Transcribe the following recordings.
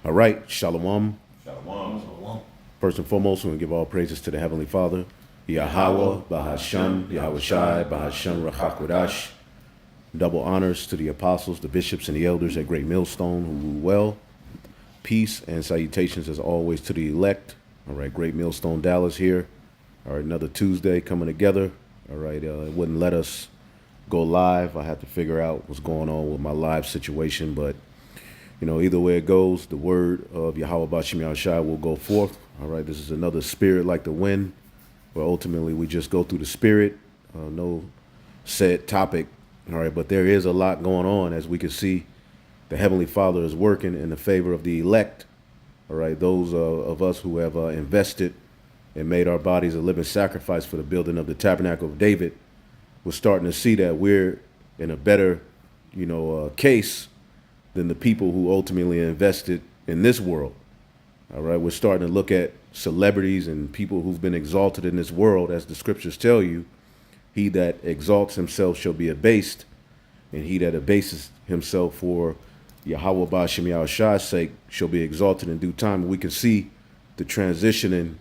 All right, shalom. Shalom. Shalom. First and foremost, we want to give all praises to the Heavenly Father, Yahweh, Bahashem, Yahweh Shai, Bahashem, Rachakodash. Double honors to the apostles, the bishops, and the elders at Great Millstone who rule well. Peace and salutations as always to the elect. All right, Great Millstone Dallas here. All right, another Tuesday coming together. All right, it wouldn't let us go live. I had to figure out what's going on with my live situation, but you know, either way it goes, the word of Yahweh Bashim Yahushai will go forth. All right, this is another spirit like the wind, where ultimately we just go through the spirit, no set topic. All right, but there is a lot going on, as we can see. The Heavenly Father is working in the favor of the elect. All right, those of us who have invested and made our bodies a living sacrifice for the building of the tabernacle of David, we're starting to see that we're in a better, case than the people who ultimately invested in this world. All right, we're starting to look at celebrities and people who've been exalted in this world, as the scriptures tell you. He that exalts himself shall be abased, and he that abases himself for Yahweh Ba'ashem Yahushai's sake shall be exalted in due time. And we can see the transitioning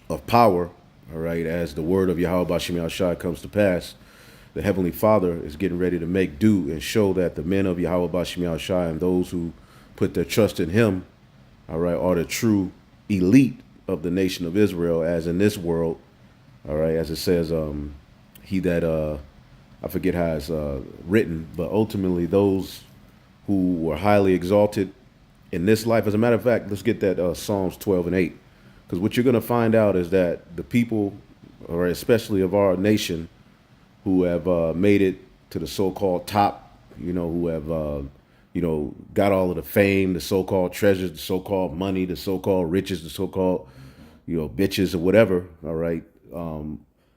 of power, all right, as the word of Yahweh Ba'ashem Yahushai comes to pass. The Heavenly Father is getting ready to make due and show that the men of Yahweh Ba'ashem Yahushai and those who put their trust in him, all right, are the true elite of the nation of Israel, as in this world, all right, as it says, he that, I forget how it's written, but ultimately those who were highly exalted in this life. As a matter of fact, let's get that Psalms 12 and 8, because what you're going to find out is that the people, all right, especially of our nation, who have made it to the so-called top, who have, got all of the fame, the so-called treasures, the so-called money, the so-called riches, the so-called, bitches or whatever, all right.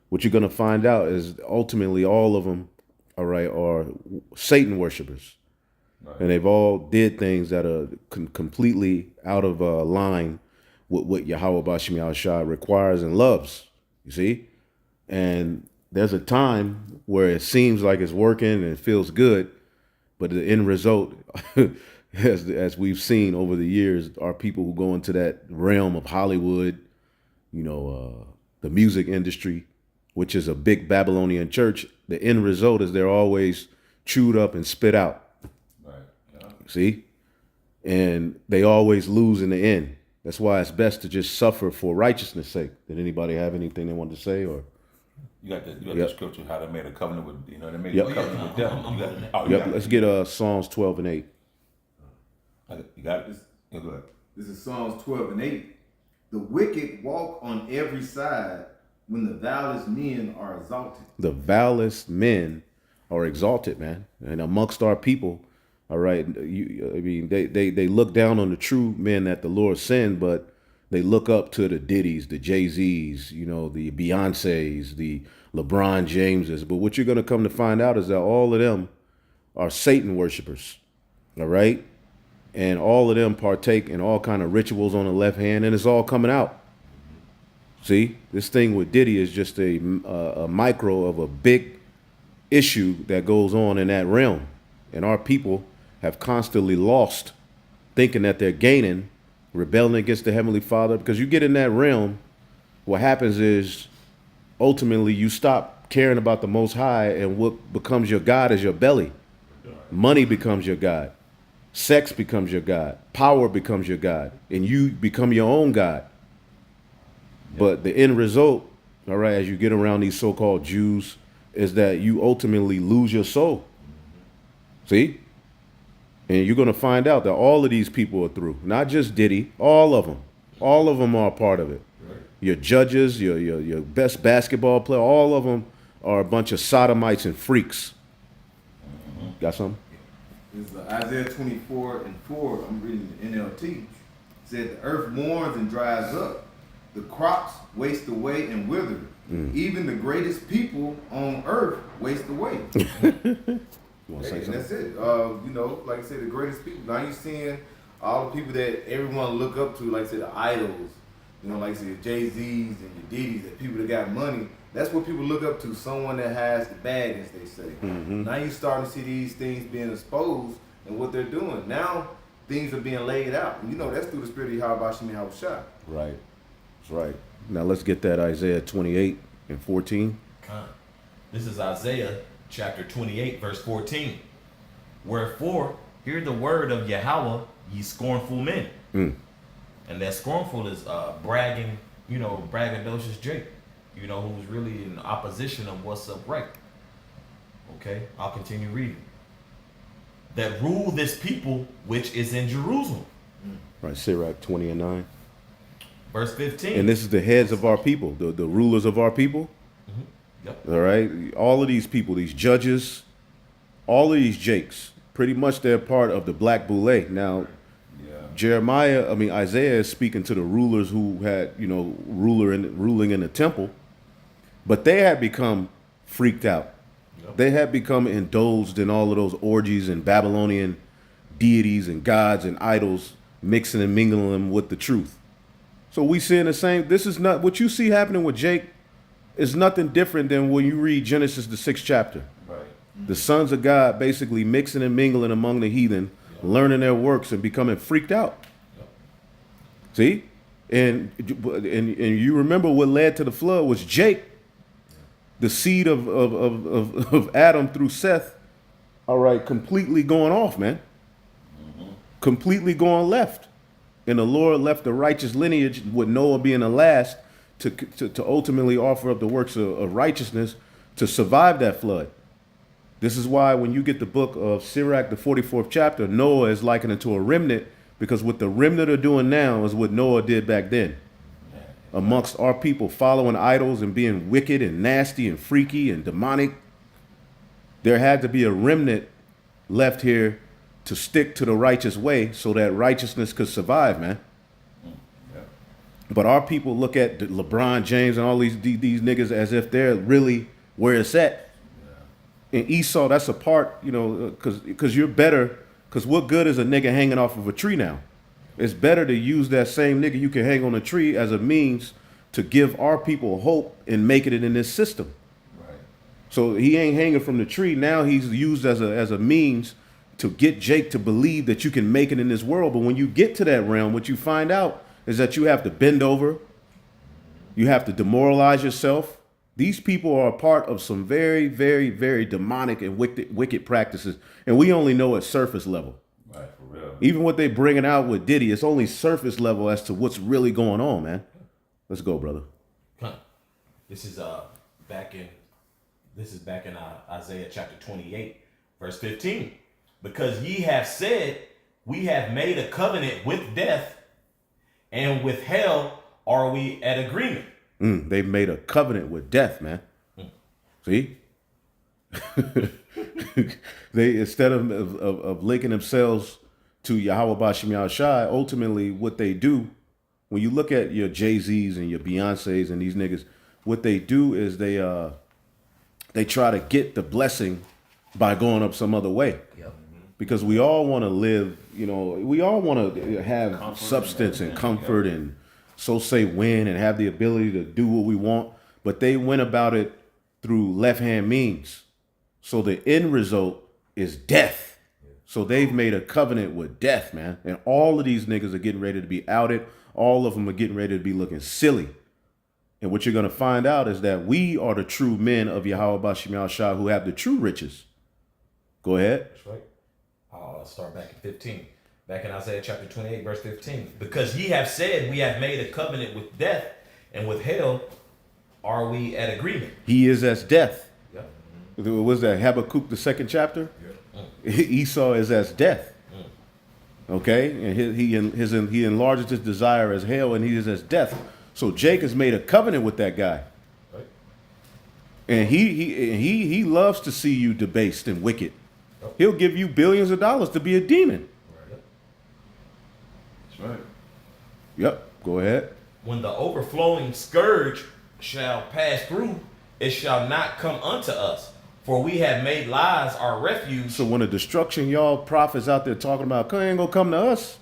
What you're going to find out is ultimately all of them, all right, are Satan worshipers. Right. And they've all did things that are completely out of line with what Yahweh Ba'ashem Yahushai requires and loves, you see? And there's a time where it seems like it's working and it feels good, but the end result, as we've seen over the years, are people who go into that realm of Hollywood, the music industry, which is a big Babylonian church. The end result is they're always chewed up and spit out. Right. Yeah. See? And they always lose in the end. That's why it's best to just suffer for righteousness' sake. Did anybody have anything they wanted to say, or? You got the scripture how they made a covenant with, they made a covenant with them. Let's get Psalms 12 and 8. You got this? Yeah, go ahead. This is Psalms 12 and 8. The wicked walk on every side when the vilest men are exalted. The vilest men are exalted, man. And amongst our people, all right, they look down on the true men that the Lord sent, but they look up to the Diddys, the Jay-Z's, the Beyoncé's, the LeBron Jameses. But what you're going to come to find out is that all of them are Satan worshipers, all right? And all of them partake in all kind of rituals on the left hand, and it's all coming out. See, this thing with Diddy is just a micro of a big issue that goes on in that realm. And our people have constantly lost, thinking that they're gaining, rebelling against the Heavenly Father. Because you get in that realm, what happens is ultimately you stop caring about the Most High, and what becomes your God is your belly. Money becomes your God. Sex becomes your God. Power becomes your God. And you become your own God. But the end result, all right, as you get around these so-called Jews, is that you ultimately lose your soul. See? And you're going to find out that all of these people are through. Not just Diddy, all of them. All of them are a part of it. Right. Your judges, your best basketball player, all of them are a bunch of sodomites and freaks. Mm-hmm. Got something? It's Isaiah 24 and 4. I'm reading the NLT. It said, the earth mourns and dries up. The crops waste away and wither. Even the greatest people on earth waste away. You want to say something? That's it. Like I said, the greatest people. Now you're seeing all the people that everyone look up to, like I said, the idols. Like I said, Jay-Z's and your Diddy's, the people that got money. That's what people look up to. Someone that has the bag, as they say. Mm-hmm. Now you starting to see these things being exposed and what they're doing. Now things are being laid out. And you know that's through the spirit of Yahweh Shem Yahushua. Right. That's right. Now let's get that Isaiah 28 and 14. This is Isaiah chapter 28, verse 14. Wherefore, hear the word of Yahweh, ye scornful men. And that scornful is bragging, braggadocious Jake, who's really in opposition of what's upright. Okay, I'll continue reading. That rule this people which is in Jerusalem. Right, Sirach 20 and 9. Verse 15. And this is the heads of our people, the rulers of our people. Yep. All right, all of these people, these judges, all of these Jakes, pretty much they're part of the Black Boule. Now, Isaiah is speaking to the rulers who had, ruling in the temple, but they had become freaked out. Yep. They had become indulged in all of those orgies and Babylonian deities and gods and idols, mixing and mingling them with the truth. So we seeing the same. This is not what you see happening with Jake. Is nothing different than when you read Genesis, the 6th chapter. Right. The sons of God basically mixing and mingling among the heathen, learning their works and becoming freaked out. See? And you remember what led to the flood was Jake, the seed of Adam through Seth, all right, completely going off, man. Completely going left. And the Lord left the righteous lineage with Noah being the last to ultimately offer up the works of righteousness to survive that flood. This is why when you get the book of Sirach, the 44th chapter, Noah is likened it to a remnant, because what the remnant are doing now is what Noah did back then. Amongst our people following idols and being wicked and nasty and freaky and demonic, there had to be a remnant left here to stick to the righteous way so that righteousness could survive, man. But our people look at LeBron James and all these niggas as if they're really where it's at. And Esau, that's a part, because you're better. Because what good is a nigga hanging off of a tree now? It's better to use that same nigga you can hang on a tree as a means to give our people hope and making it in this system. Right. So he ain't hanging from the tree. Now he's used as a means to get Jake to believe that you can make it in this world. But when you get to that realm, what you find out is that you have to bend over. You have to demoralize yourself. These people are a part of some very, very, very demonic and wicked practices. And we only know at surface level. Right, for real. Even what they bringing out with Diddy, it's only surface level as to what's really going on, man. Let's go, brother. This is back in Isaiah chapter 28, verse 15. Because ye have said, we have made a covenant with death, and with hell are we at agreement. They've made a covenant with death, man. See? They, instead of linking themselves to Yahweh Bashem Yahushai, ultimately what they do, when you look at your Jay-Z's and your Beyoncé's and these niggas, what they do is they try to get the blessing by going up some other way. Yep. Because we all want to live, we all want to have comfort substance and comfort and so say win and have the ability to do what we want. But they went about it through left-hand means. So the end result is death. So they've made a covenant with death, man. And all of these niggas are getting ready to be outed. All of them are getting ready to be looking silly. And what you're going to find out is that we are the true men of Yahweh Bashem Yahushua who have the true riches. Go ahead. That's right. I'll start back at 15. Back in Isaiah chapter 28, verse 15. Because ye have said, we have made a covenant with death, and with hell are we at agreement. He is as death. Yep. Was that Habakkuk, the 2nd chapter? Yep. Esau is as death. Okay? And he enlarges his desire as hell, and he is as death. So Jake has made a covenant with that guy. Right. And he loves to see you debased and wicked. Yep. He'll give you billions of dollars to be a demon. Right. That's right. Yep. Go ahead. When the overflowing scourge shall pass through, it shall not come unto us. For we have made lies our refuge. So when the destruction y'all prophets out there talking about ain't gonna come to us,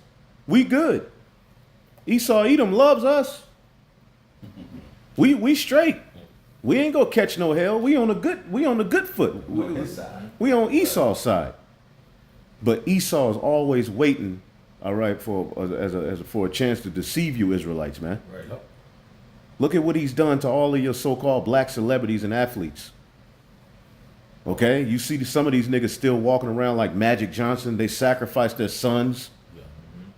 we good. Esau Edom loves us. We straight. We ain't gonna catch no hell. We on the good foot. We on Esau's side. But Esau is always waiting All right, for a chance to deceive you Israelites, man. Right. Yep. Look at what he's done to all of your so-called black celebrities and athletes. Okay, you see some of these niggas still walking around like Magic Johnson. They sacrificed their sons. Yeah.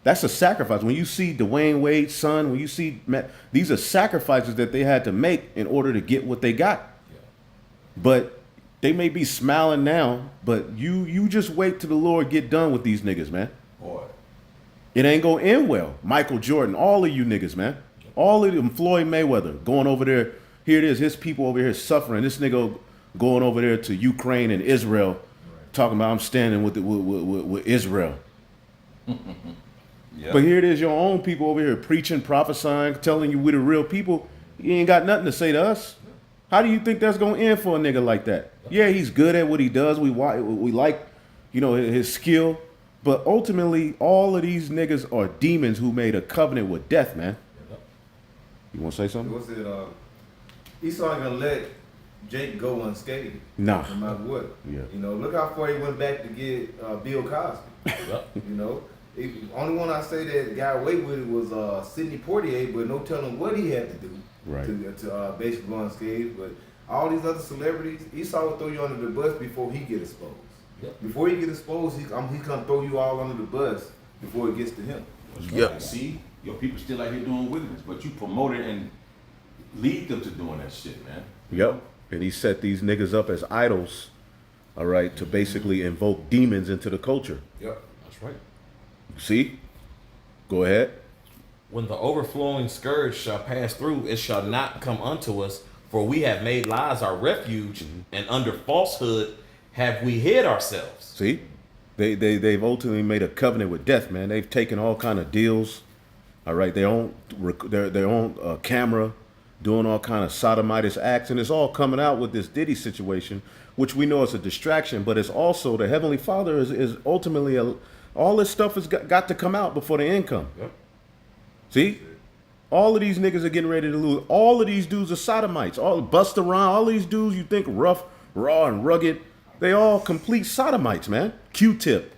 That's a sacrifice. When you see Dwayne Wade's son, when you see these are sacrifices that they had to make in order to get what they got. Yeah. But they may be smiling now, but you just wait till the Lord get done with these niggas, man. Boy. It ain't gonna end well. Michael Jordan, all of you niggas, man. All of them, Floyd Mayweather, going over there. Here it is, his people over here suffering. This nigga going over there to Ukraine and Israel, talking about I'm standing with Israel. Yeah. But here it is, your own people over here preaching, prophesying, telling you we're the real people. You ain't got nothing to say to us. How do you think that's gonna end for a nigga like that? Yeah, he's good at what he does. We like, his skill. But ultimately, all of these niggas are demons who made a covenant with death, man. You want to say something? What's it? Esau ain't gonna let Jake go unscathed. Nah. No matter what. Yeah. Look how far he went back to get Bill Cosby. Yep. Only one I say that got away with it was Sidney Poitier, but no telling what he had to do to basically go unscathed. But all these other celebrities, Esau will throw you under the bus before he get exposed. Yep. Before he get exposed, he's gonna throw you all under the bus before it gets to him. Yeah. See, your people still out here doing wickedness, but you promote it and lead them to doing that shit, man. Yep. And he set these niggas up as idols, all right, to basically invoke demons into the culture. Yep. That's right. See? Go ahead. When the overflowing scourge shall pass through, it shall not come unto us, for we have made lies our refuge, and under falsehood have we hid ourselves. See? They've ultimately made a covenant with death, man. They've taken all kind of deals, all right, their own camera, doing all kind of sodomitious acts, and it's all coming out with this Diddy situation, which we know is a distraction, but it's also the Heavenly Father is ultimately all this stuff has got to come out before the end come. Yep. See? All of these niggas are getting ready to lose. All of these dudes are sodomites. All Busta Rhymes, all these dudes you think rough, raw, and rugged, they all complete sodomites, man. Q-Tip.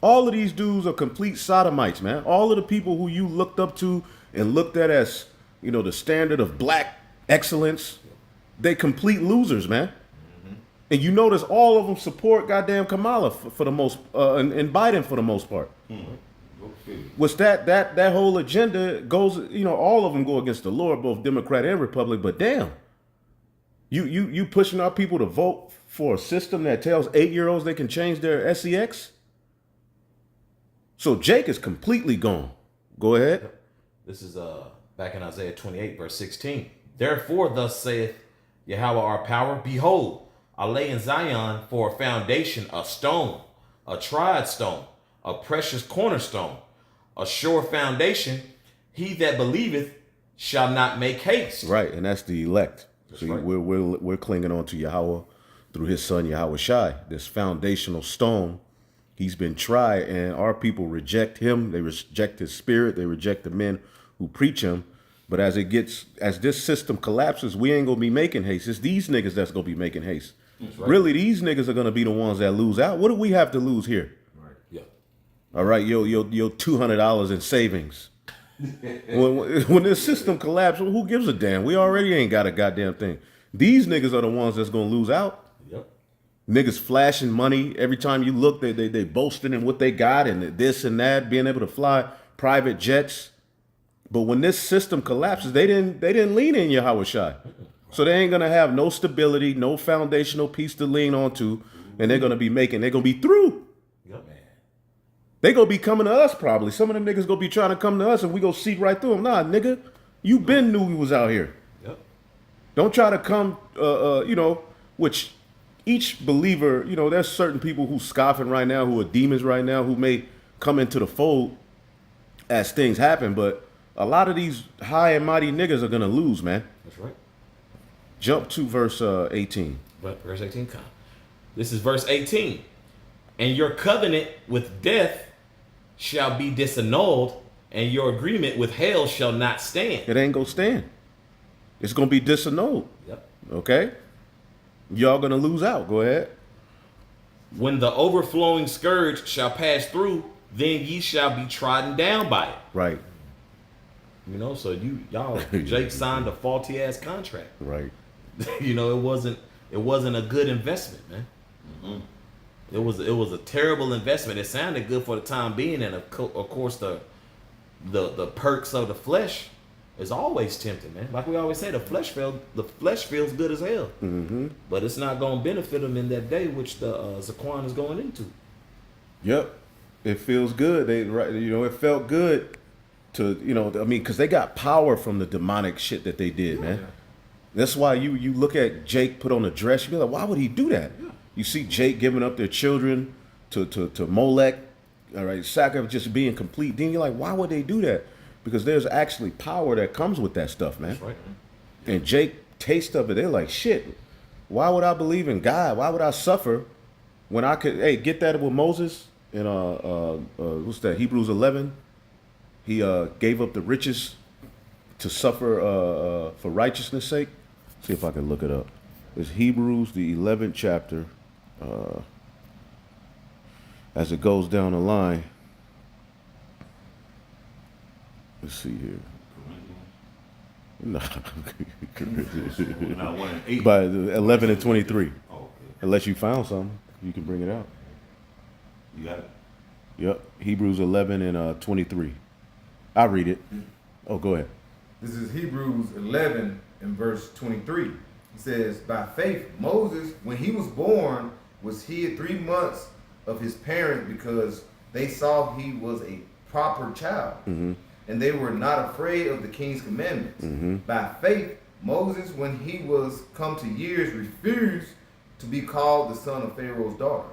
All of these dudes are complete sodomites, man. All of the people who you looked up to and looked at as, the standard of black excellence, they complete losers, man. Mm-hmm. And you notice all of them support goddamn Kamala for the most, and Biden for the most part. Mm-hmm. Okay. What's that whole agenda goes, all of them go against the Lord, both Democrat and Republican, but damn. You pushing our people to vote for a system that tells 8-year-olds they can change their SEX? So Jake is completely gone. Go ahead. This is back in Isaiah 28, verse 16. Therefore, thus saith Yahweh our power, behold, I lay in Zion for a foundation, a stone, a tried stone, a precious cornerstone, a sure foundation. He that believeth shall not make haste. Right, and that's the elect. That's See, right. we're clinging on to Yahweh through his son Yahweh Shai, this foundational stone. He's been tried, and our people reject him. They reject his spirit. They reject the men who preach him. But as this system collapses, we ain't gonna be making haste. It's these niggas that's gonna be making haste. Right. Really, these niggas are gonna be the ones that lose out. What do we have to lose here? Right. Yeah. All right, your $200 in savings. when this system collapses, who gives a damn? We already ain't got a goddamn thing. These niggas are the ones that's gonna lose out. Yep. Niggas flashing money every time you look. They boasting in what they got and this and that, being able to fly private jets. But when this system collapses, they didn't lean in Yahweh Shai. So they ain't gonna have no stability, no foundational piece to lean onto, and they're gonna be through. Yep, man. They gonna be coming to us probably. Some of them niggas gonna be trying to come to us, and we go see right through them. Nah, nigga, you been knew we was out here. Yep. Don't try to come, which each believer, there's certain people who scoffing right now, who are demons right now, who may come into the fold as things happen, but a lot of these high and mighty niggas are gonna lose, man. That's right. Jump to verse 18. But verse 18 come. This is verse 18. And your covenant with death shall be disannulled, and your agreement with hell shall not stand. It ain't gonna stand. It's gonna be disannulled. Yep. Okay? Y'all gonna lose out. Go ahead. When the overflowing scourge shall pass through, then ye shall be trodden down by it. Right. You know, so y'all Jake signed a faulty ass contract. Right. You know, it wasn't a good investment, man. Mm-hmm. It was a terrible investment. It sounded good for the time being, and of course the perks of the flesh is always tempting, man. Like we always say, the flesh feels good as hell, but it's not gonna benefit them in that day, which the Zaquan is going into. Yep. It feels good. It felt good to, because they got power from the demonic shit that they did, man. That's why you look at Jake put on a dress, you be like, why would he do that? Yeah. You see Jake giving up their children to Molech, all right, sacrifice, just being complete. Then you're like, why would they do that? Because there's actually power that comes with that stuff, man. That's right, man. And Jake tastes of it. They're like, shit, why would I believe in God? Why would I suffer when I could, get that with Moses in, what's that, Hebrews 11? He gave up the riches to suffer for righteousness' sake. See if I can look it up. It's Hebrews, the 11th chapter. As it goes down the line. Let's see here. No. Now 1 and 8. By 11 and 23. Oh, okay. Unless you found something, you can bring it out. You got it? Yep. Hebrews 11 and 23. I'll read it. Oh, go ahead. This is Hebrews 11 and verse 23. It says, by faith, Moses, when he was born, was hid 3 months of his parents because they saw he was a proper child. Mm-hmm. And they were not afraid of the king's commandments. Mm-hmm. By faith, Moses, when he was come to years, refused to be called the son of Pharaoh's daughter.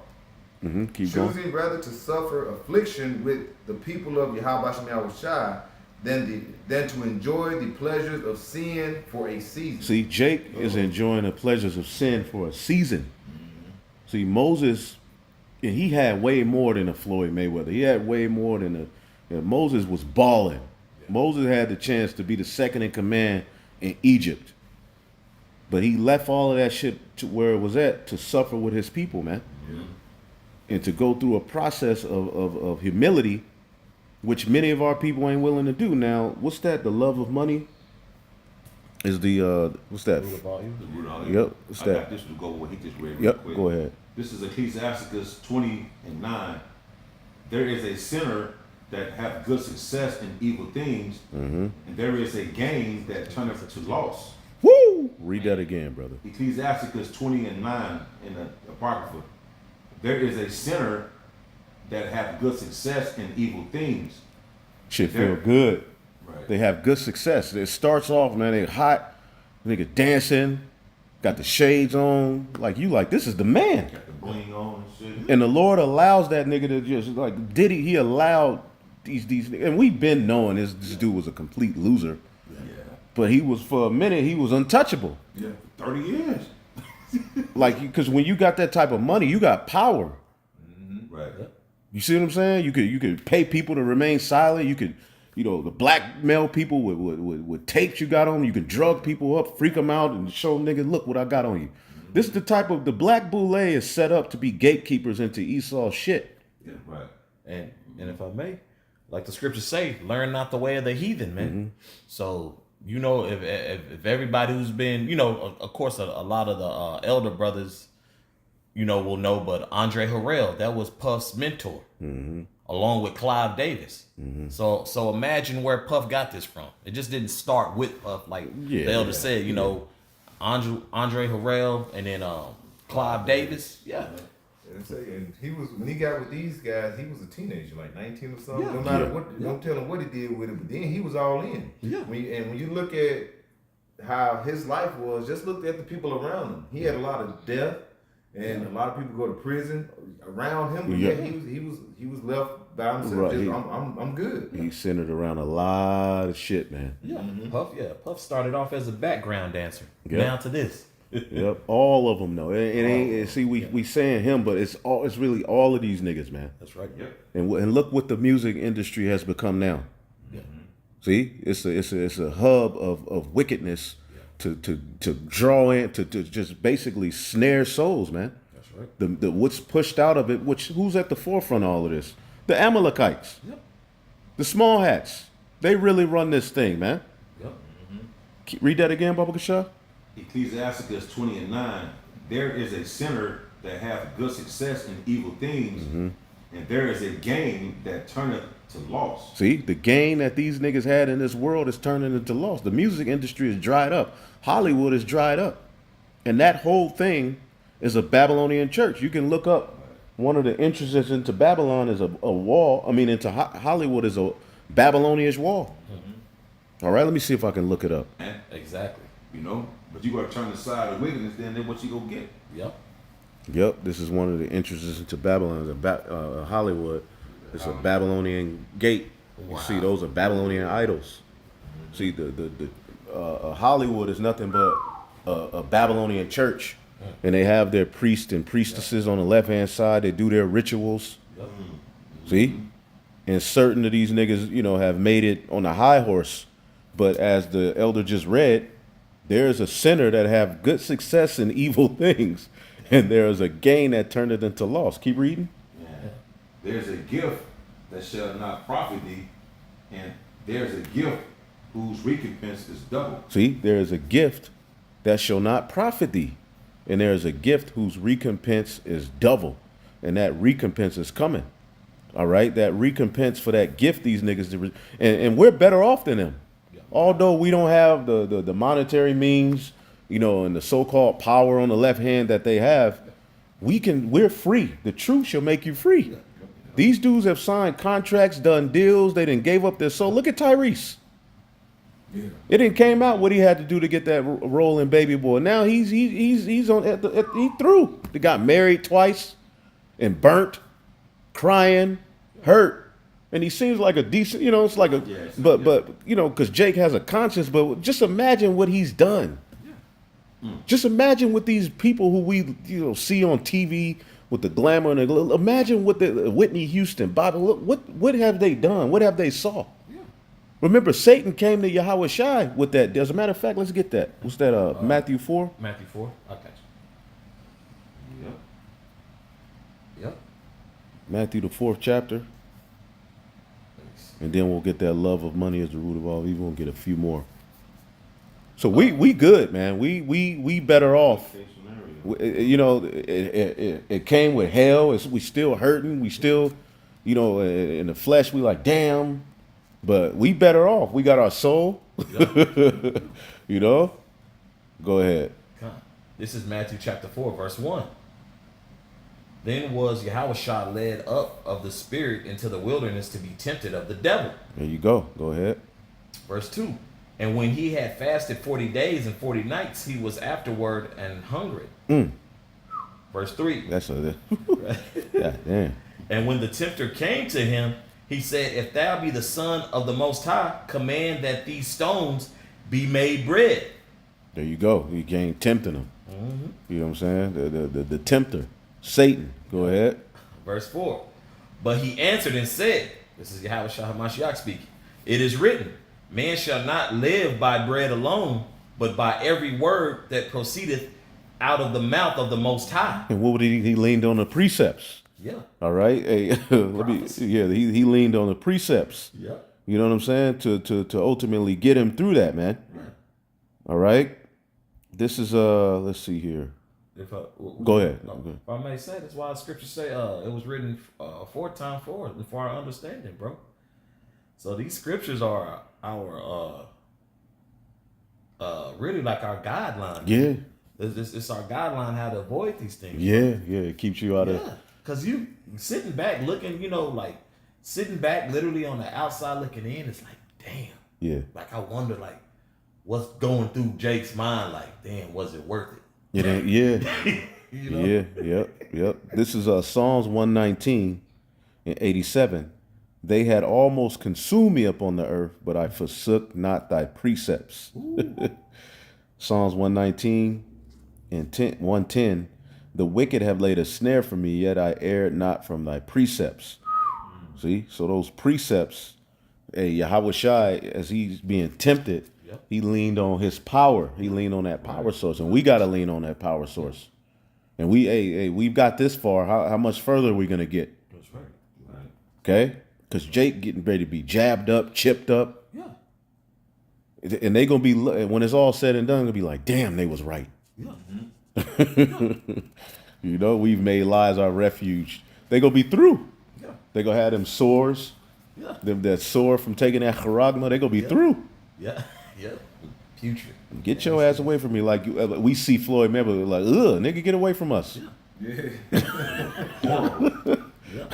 Mm-hmm. Keep going. Choosing rather to suffer affliction with the people of Yahweh Shai than to enjoy the pleasures of sin for a season. See, Jake is enjoying the pleasures of sin for a season. Mm-hmm. See, Moses, he had way more than a Floyd Mayweather. He had way more than Moses was balling. Yeah. Moses had the chance to be the second in command in Egypt. But he left all of that shit to where it was at to suffer with his people, man. Yeah. And to go through a process of humility, which many of our people ain't willing to do. Now, what's that? The love of money is the, what's that? The root of all Yep. What's I that? got this to go with what he just read real Yep, quick. go ahead. This is Ecclesiasticus 20 and 9. There is a sinner that have good success in evil things, and there is a gain that turneth to loss. Woo! Read that again, brother. Ecclesiasticus 20 and 9 in the Apocrypha. There is a sinner that have good success in evil things. Shit feel good. Right. They have good success. It starts off, man, they hot, nigga dancing, got the shades on, like this is the man. Got the bling on and shit. And the Lord allows that nigga to just, like Diddy, he allowed these, and we've been knowing this dude was a complete loser. Yeah. But he was, for a minute, he was untouchable. Yeah. 30 years. Like, because when you got that type of money, you got power. Right. You see what I'm saying? You could pay people to remain silent. You could, the blackmail people with tapes you got on. You could drug people up, freak them out, and show them, nigga, look what I got on you. This is the type of, the black boule is set up to be gatekeepers into Esau's shit. Yeah. Right. And if I may, like the scriptures say, learn not the way of the heathen, man. Mm-hmm. So, if everybody who's been, of course, a lot of the elder brothers, will know, but Andre Harrell, that was Puff's mentor, along with Clive Davis. So imagine where Puff got this from. It just didn't start with Puff, like the elder said, Andre Harrell and then Clive Davis. Yeah. And he was, when he got with these guys, he was a teenager, like 19 or something. Yeah. No matter what, don't tell him what he did with it, but then he was all in. Yeah. When you look at how his life was, just look at the people around him. He had a lot of death, and a lot of people go to prison around him. But Yeah. he was left by himself. Right. Just, I'm good. He's centered around a lot of shit, man. Yeah. Puff started off as a background dancer. Yeah. Down to this. Yep, all of them though. It ain't. See, we saying him, but it's really all of these niggas, man. That's right. Yep. And look what the music industry has become now. Yeah. See, it's a hub of wickedness to draw in to just basically snare souls, man. That's right. The what's pushed out of it, who's at the forefront of all of this? The Amalekites. Yep. The small hats. They really run this thing, man. Yep. Read that again, Baba Kasha. Ecclesiasticus 20:9. There is a sinner that hath good success in evil things, and there is a gain that turneth to loss. See, the gain that these niggas had in this world is turning into loss. The music industry is dried up. Hollywood is dried up. And that whole thing is a Babylonian church. You can look up one of the entrances into Babylon is a wall. I mean, into Hollywood is a Babylonian wall. All right, let me see if I can look it up. And, Exactly. you know, but you gotta turn the side of wickedness, then what you gonna get? Yep. Yep, this is one of the entrances into Babylon, Hollywood. It's a Babylonian gate. You see, those are Babylonian idols. See, the Hollywood is nothing but a Babylonian church, and they have their priests and priestesses on the left-hand side. They do their rituals. Yep. See, and certain of these niggas, you know, have made it on the high horse. But as the elder just read, there's a sinner that have good success in evil things, and there is a gain that turned it into loss. Keep reading. Yeah. There's a gift that shall not profit thee, and there's a gift whose recompense is double. See, there is a gift that shall not profit thee, and there is a gift whose recompense is double, and that recompense is coming. All right, that recompense for that gift these niggas, and we're better off than them. Although we don't have the monetary means, you know, and the so-called power on the left hand that they have, we're free. The truth shall make you free. These dudes have signed contracts, done deals, they done gave up their soul. Look at Tyrese. Yeah. It didn't came out what he had to do to get that role in Baby Boy. Now he's on he through. They got married twice and burnt, crying, hurt. And he seems like a decent, you know, it's like a, but you know, because Jake has a conscience. But just imagine what he's done. Just imagine what these people who we, you know, see on TV with the glamour and imagine what the Whitney Houston, Bobby. What have they done? What have they saw? Remember, Satan came to Yahweh Shai with that. As a matter of fact, let's get that. What's that? Matthew 4. Matthew 4. I got you. Yep. Yep. Matthew the 4th chapter. And then we'll get that love of money as the root of all evil and get a few more. So we good, man. We better off. You know, it came with hell. We still hurting. We still, you know, in the flesh, we like, damn. But we better off. We got our soul. Yep. You know? Go ahead. This is Matthew chapter 4, verse 1. Then was Yahushua led up of the Spirit into the wilderness to be tempted of the devil. There you go. Go ahead. Verse 2. And when he had fasted 40 days and 40 nights, he was afterward and hungry. Verse 3. That's a God damn. And when the tempter came to him, he said, If thou be the Son of the Most High, command that these stones be made bread. There you go. You came tempting him. You know what I'm saying? The tempter. Satan. Go ahead. Verse 4. But he answered and said, this is Yahushua HaMashiach speaking, it is written, man shall not live by bread alone, but by every word that proceedeth out of the mouth of the Most High. And what would he leaned on the precepts. Yeah. All right. Hey, he leaned on the precepts. Yeah. You know what I'm saying? To ultimately get him through that, man. Right. All right. This is let's see here. Go ahead. If I may say, that's why the scriptures say it was written 4 times for our understanding, bro. So these scriptures are our really like our guideline. Yeah. It's our guideline how to avoid these things. Yeah, yeah. It keeps you out of. Because you sitting back looking, you know, like sitting back literally on the outside looking in, it's like, damn. Yeah. Like I wonder, like, what's going through Jake's mind? Like, damn, was it worth it? Yeah. You know? Yeah. Yep. This is Psalms 119 and 87. They had almost consumed me upon the earth, but I forsook not thy precepts. Psalms 119 and 110. The wicked have laid a snare for me, yet I erred not from thy precepts. See, so those precepts, Yahweh Shai, as he's being tempted, he leaned on his power. He leaned on that power source, and we got to lean on that power source. And we've got this far. How much further are we gonna get? That's right. Okay? Because Jake getting ready to be jabbed up, chipped up. Yeah. And they going to be, when it's all said and done, going to be like, damn, they was right. Yeah. You know, we've made lies our refuge. They going to be through. Yeah. They going to have them sores. Yeah. Them that sore from taking that charagma. They going to be through. Yeah. Yeah. Putrid. Get your ass away from me. Like we see Floyd Mayweather like, ugh, nigga, get away from us. Yeah. Yeah.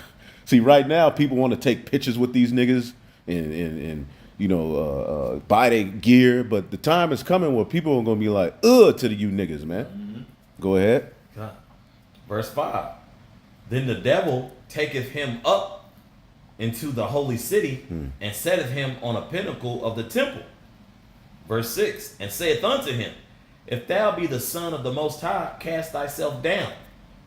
See, right now, people want to take pictures with these niggas and you know, buy their gear. But the time is coming where people are going to be like, ugh, to you niggas, man. Mm-hmm. Go ahead. God. Verse 5. Then the devil taketh him up into the holy city and setteth him on a pinnacle of the temple. Verse 6. And saith unto him, if thou be the Son of the Most High, cast thyself down.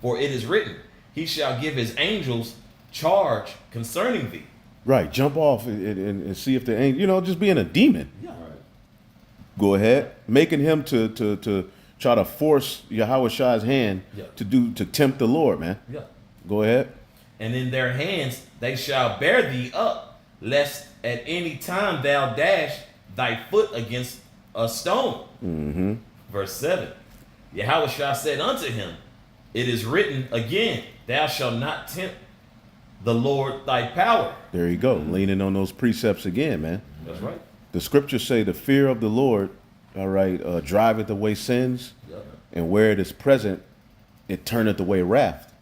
For it is written, he shall give his angels charge concerning thee. Right. Jump off and see if they ain't, you know, just being a demon. Yeah. Right. Go ahead. Making him to try to force Yahweh Shai's hand Yeah. to tempt the Lord, man. Yeah. Go ahead. And in their hands they shall bear thee up, lest at any time thou dash thy foot against a stone. Mm-hmm. Verse 7. Yahweh said unto him, it is written again, thou shalt not tempt the Lord thy power. There you go. Leaning on those precepts again, man. That's right. The scriptures say the fear of the Lord, all right, driveth away sins, Yeah. and where it is present, it turneth away wrath.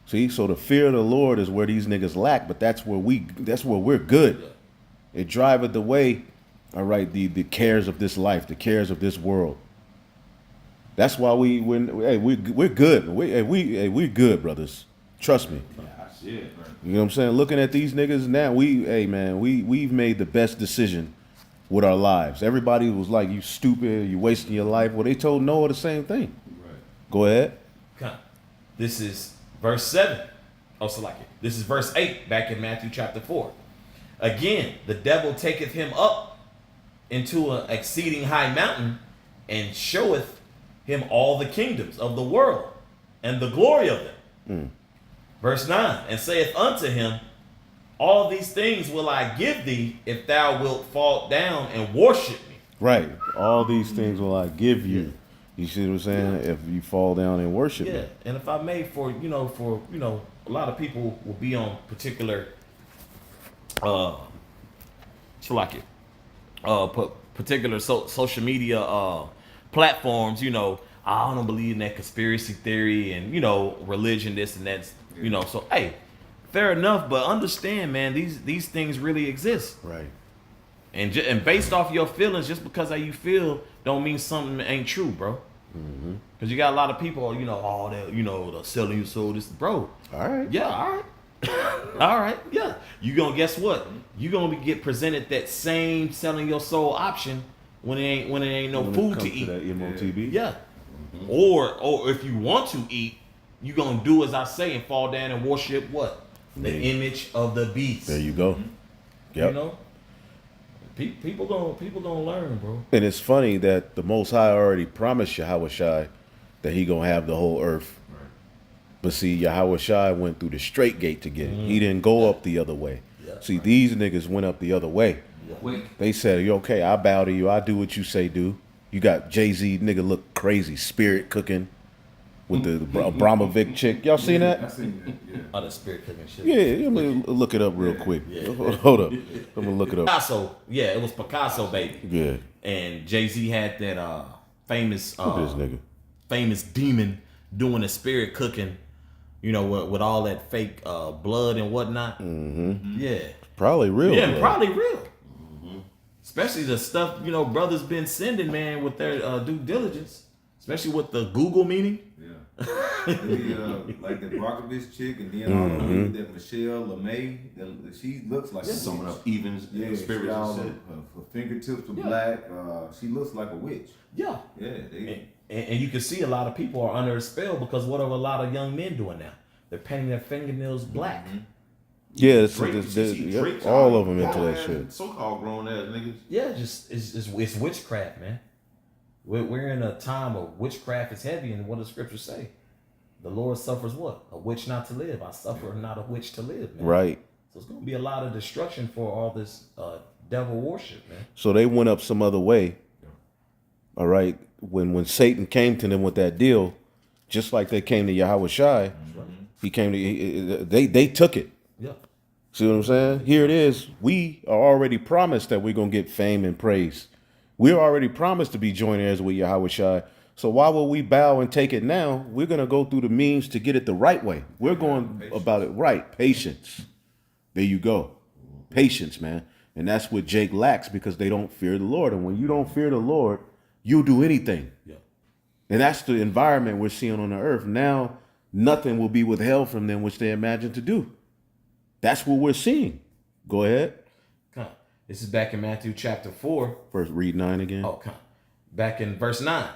See, so the fear of the Lord is where these niggas lack, but that's where we're good. Yeah. It driveth away, all right, the cares of this life, the cares of this world. That's why we're good. We're good, brothers. Trust me. That's it, man. You know what I'm saying? Looking at these niggas now, we've made the best decision with our lives. Everybody was like, you stupid, you wasting your life. Well, they told Noah the same thing. Right. Go ahead. Okay. This is verse 7. This is verse 8 back in Matthew chapter 4. Again, the devil taketh him up into an exceeding high mountain and showeth him all the kingdoms of the world and the glory of them. Verse 9, and saith unto him, all these things will I give thee if thou wilt fall down and worship me. Right. All these things will I give you. You see what I'm saying? If you fall down and worship Yeah, me. and if I may, for a lot of people will be on particular, particular social media platforms. You know, I don't believe in that conspiracy theory and religion, this and that. So hey, fair enough, but understand, man, these things really exist. Right. And based off your feelings, just because how you feel, don't mean something ain't true, bro. Because you got a lot of people, all that, the selling your soul, this, bro. All right. Yeah, all right. All right, yeah. You gonna guess what? You gonna get presented that same selling your soul option when it ain't no When it food comes to eat. that MOTB. Yeah. Or if you want to eat, you gonna do as I say and fall down and worship what? The image of the beast. There you go. Yep. You know? People gonna learn, bro. And it's funny that the Most High already promised Yahweh Shai that he gonna have the whole earth. Right. But see, Yahweh Shai went through the straight gate to get it. He didn't go up the other way. Yeah. See, these niggas went up the other way. Quick. They said, "You okay? I bow to you. I do what you say do." You got Jay-Z nigga look crazy, spirit cooking with the Abramovic chick. Y'all seen I that? seen that. Yeah. Oh, the spirit cooking shit. Yeah, let me look it up real quick. Hold up. I'm gonna look it up. Picasso. Yeah, it was Picasso, baby. Yeah. And Jay-Z had that famous Look at this nigga. famous demon doing the spirit cooking, with all that fake blood and whatnot. Yeah. Probably real. Yeah, blood. probably real. Especially the stuff, brothers been sending, man, with their due diligence. Especially with the Google meaning. Yeah. Like the Brockovich chick, and then all the that Michelle LeMay, she looks like Summing up evens, Yeah, spirits she all and shit. her fingertips are black. She looks like a witch. Yeah. Yeah, they, And you can see a lot of people are under a spell because what are a lot of young men doing now? They're painting their fingernails black. Yeah, Drake, you see yep, Drake's all out of them into grown that ass- shit. So-called grown ass niggas. Yeah, it's witchcraft, man. We're in a time of witchcraft is heavy, and what does Scripture say? The Lord suffers what? A witch not to live. I suffer not a witch to live, man. Right. So it's gonna be a lot of destruction for all this devil worship, man. So they went up some other way. All right. When Satan came to them with that deal, just like they came to Yahweh Shai, he came to they took it. Yeah. See what I'm saying? Here it is. We are already promised that we're gonna get fame and praise. We're already promised to be joint heirs with Yahweh Shai. So why will we bow and take it now? We're gonna go through the means to get it the right way. We're going about it right. Patience. There you go. Patience, man. And that's what Jake lacks because they don't fear the Lord. And when you don't fear the Lord, you'll do anything. Yeah. And that's the environment we're seeing on the earth. Now, nothing will be withheld from them which they imagine to do. That's what we're seeing. Go ahead. Come on. This is back in Matthew chapter 4. First, read 9 again. Oh, come on. Back in verse 9.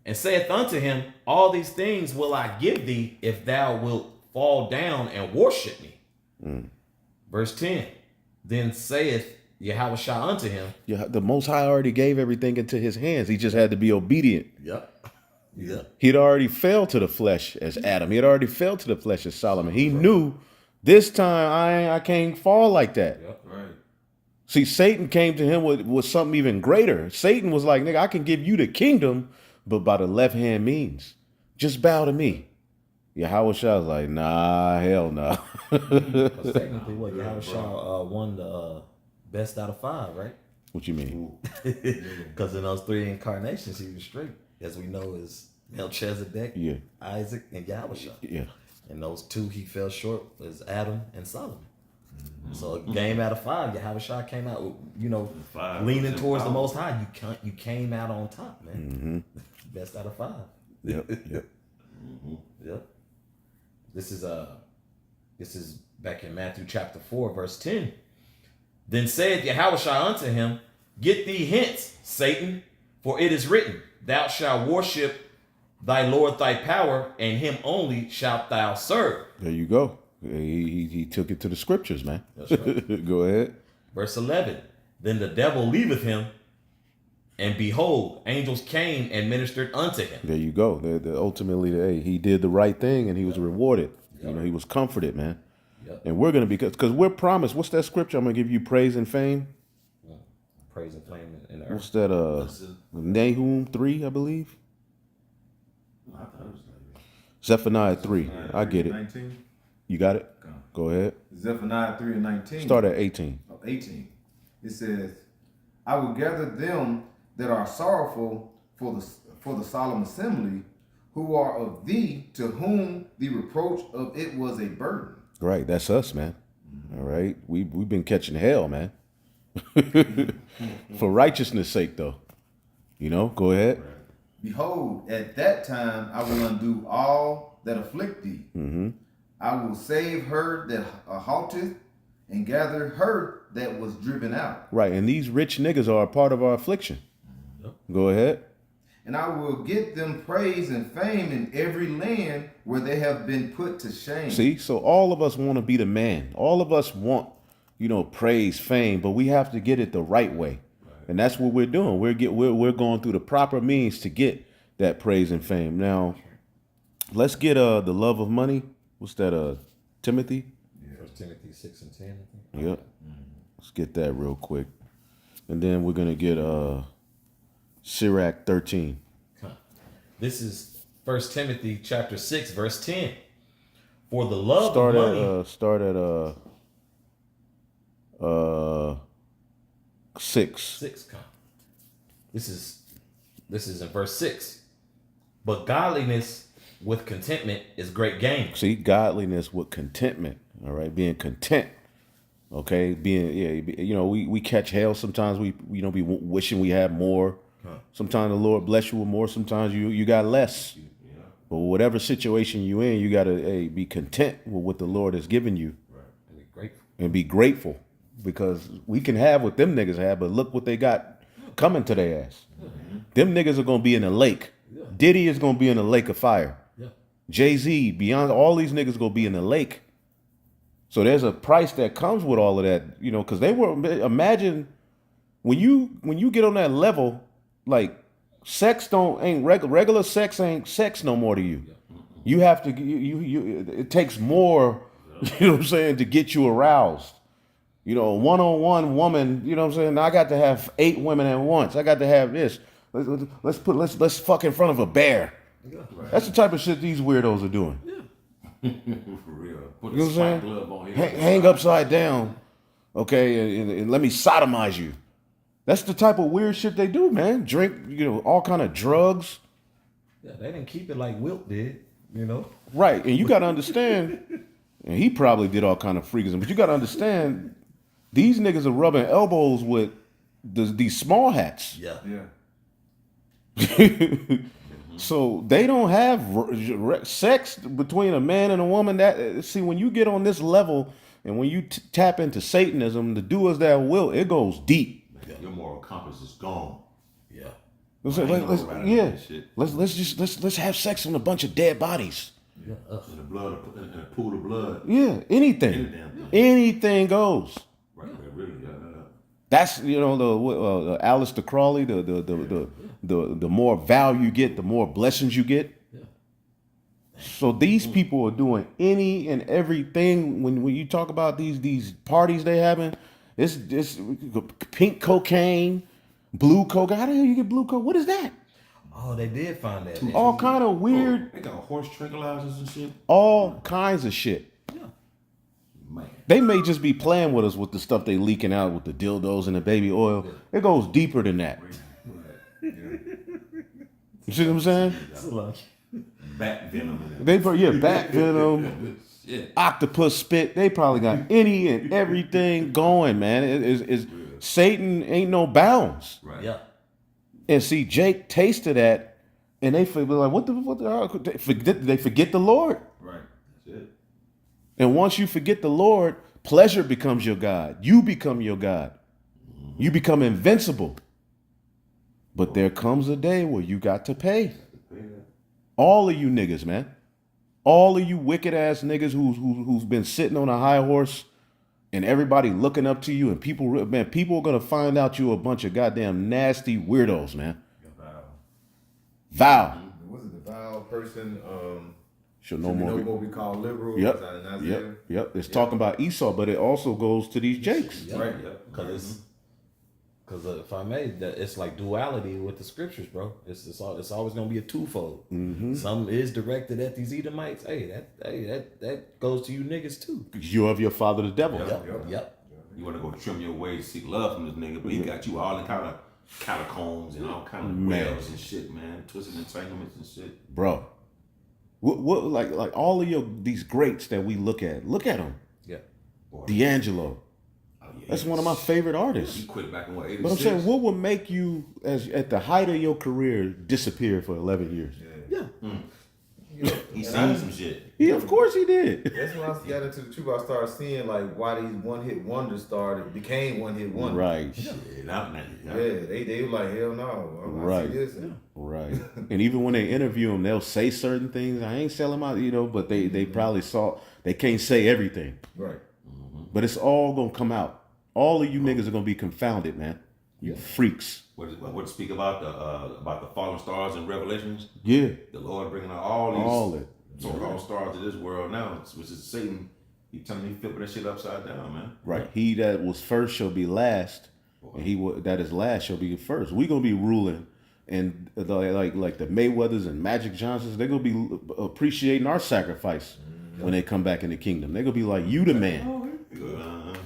And saith unto him, all these things will I give thee if thou wilt fall down and worship me. Verse 10. Then saith Yahweh Shai unto him. Yeah, the Most High already gave everything into his hands. He just had to be obedient. Yep. Yeah. He'd already fell to the flesh as Adam. He had already fell to the flesh as Solomon. He knew this time I can't fall like that. Yep. Right. See, Satan came to him with something even greater. Satan was like, nigga, I can give you the kingdom, but by the left hand means. Just bow to me. Yahweh Shai was like, nah, hell no. Because technically, what Yahweh Shai won the best out of 5, right? What you mean? Because in those 3 incarnations, he was straight. As we know, is Melchizedek, Yeah. Isaac, and Yahweh Shai. Yeah. And those 2 he fell short was Adam and Solomon. So a game out of 5, Yahweh Shai came out, leaning towards the Most High. You came out on top, man. Best out of 5. Yep. Yep. Yep. This is back in Matthew chapter 4, verse 10. Then said Yahweh Shai unto him, get thee hence, Satan, for it is written, thou shalt worship thy Lord thy power, and him only shalt thou serve. There you go. He took it to the scriptures, man. That's right. Go ahead. Verse 11. Then the devil leaveth him, and behold, angels came and ministered unto him. There you go. Ultimately, he did the right thing and he was rewarded. He was comforted, man. Yep. And we're going to be, because we're promised. What's that scripture? I'm going to give you praise and fame. Praise and flame in the earth. What's that? Nahum 3, I believe. I thought it was like Zephaniah 3. I get it. 19. You got it? Go ahead. Zephaniah 3 and 19. Start at 18. 18. It says, I will gather them that are sorrowful for the solemn assembly, who are of thee, to whom the reproach of it was a burden. Right. That's us, man. All right. We've been catching hell, man. For righteousness' sake, though. Go ahead. Behold, at that time I will undo all that afflict thee. I will save her that halteth, and gather her that was driven out. Right. And these rich niggas are a part of our affliction. Go ahead. And I will get them praise and fame in every land where they have been put to shame. See, so all of us want to be the man. All of us want, praise, fame, but we have to get it the right way. And that's what we're doing. We're going through the proper means to get that praise and fame. Now, let's get the love of money. What's that? Timothy? First Timothy 6 and 10, I think. Yep. Let's get that real quick. And then we're going to get Sirach 13. This is 1 Timothy chapter 6, verse 10. For the love of money. Start at 6. 6. This is in verse 6. But godliness with contentment is great gain. See, godliness with contentment. All right, being content. Okay, we catch hell sometimes. We be wishing we had more. Sometimes the Lord bless you with more. Sometimes you got less. But whatever situation you in, you gotta be content with what the Lord has given you, And be grateful. and be grateful, because we can have what them niggas have, but look what they got coming to their ass. Them niggas are gonna be in a lake. Diddy is gonna be in a lake of fire. Jay-Z, Beyonce, all these niggas gonna be in the lake. So there's a price that comes with all of that, because imagine when you get on that level, like sex ain't regular sex ain't sex no more to you. You have to it takes more You know what I'm saying? To get you aroused. You know, a one-on-one woman, you know what I'm saying? I got to have 8 women at once. I got to have this. Let's fuck in front of a bear. Right. That's the type of shit these weirdos are doing. For real. Put You know a what I'm spike saying? glove on here. Hang upside down, okay, and let me sodomize you. That's the type of weird shit they do, man. Drink, you know, all kind of drugs. Yeah, they didn't keep it like Wilt did, you know. Right, and you got to understand, and he probably did all kind of freakism, but you got to understand, these niggas are rubbing elbows with these small hats. Yeah. So they don't have sex between a man and a woman. That see, when you get on this level and when you tap into Satanism, the do as thou will, it goes deep. Your moral compass is gone. Yeah. Let's have sex on a bunch of dead bodies. In the blood, in a pool of blood. Yeah, anything, anything goes. Right, really. That's, you know, the Aleister Crowley. The more value you get, the more blessings you get. Yeah. So these people are doing any and everything. When you talk about these parties they having, it's pink cocaine, blue cocaine. How the hell you get blue cocaine? What is that? Oh, they did find that. All kind of weird, They got horse tranquilizers and shit. all kinds of shit. Man. They may just be playing with us with the stuff they leaking out with the dildos and the baby oil. It goes deeper than that. You see what I'm saying? Bat venom. They bat venom, Shit. octopus spit. They probably got any and everything going, man. It's Satan ain't no bounds. Right. Yeah. And see, Jake tasted that, and they feel like, what the they forget the Lord. Right. That's it. And once you forget the Lord, pleasure becomes your God. You become your God. You become invincible. But there comes a day where you got to pay. All of you niggas, man. All of you wicked ass niggas who's been sitting on a high horse and everybody looking up to you, and people are gonna find out you a bunch of goddamn nasty weirdos, man. Vow. Was it the vile person? Should no more be called liberal. Yep. It's talking about Esau, but it also goes to these Jakes. Yeah. Right. Because if I may, it's like duality with the scriptures, bro. It's always gonna be a twofold. Mm-hmm. Some is directed at these Edomites. That goes to you niggas too. You of your father the devil. Yep. You want to go trim your way to seek love from this nigga, but he got you all in kind of catacombs and all kind of Man. webs and shit, man. Twisted entanglements and shit. Bro. What like all of these greats that we look at them. Yeah. Boy. D'Angelo. Oh, yeah, That's one of my favorite artists. He quit back in what, 86? But I'm saying, what would make you, as at the height of your career, disappear for 11 years? Yeah. He signed some shit. Yeah, of course he did. That's when I got into the truth. I started seeing like why these one-hit wonders became one-hit wonders. Right. Shit, out now. Yeah, they were like, hell no. Right. I see this. Right. And even when they interview him, they'll say certain things. I ain't selling out, but they probably they can't say everything. Right. But it's all gonna come out. All of you niggas are gonna be confounded, man. You freaks. What to speak about the fallen stars in Revelations? Yeah. The Lord bringing out all All these it. so-called stars of this world now, which is Satan. He telling me flipping that shit upside down, man. Right. He that was first shall be last, and that is last shall be first. We gonna be ruling, and like the Mayweathers and Magic Johnsons, they're gonna be appreciating our sacrifice when they come back in the kingdom. They're gonna be like, you the man.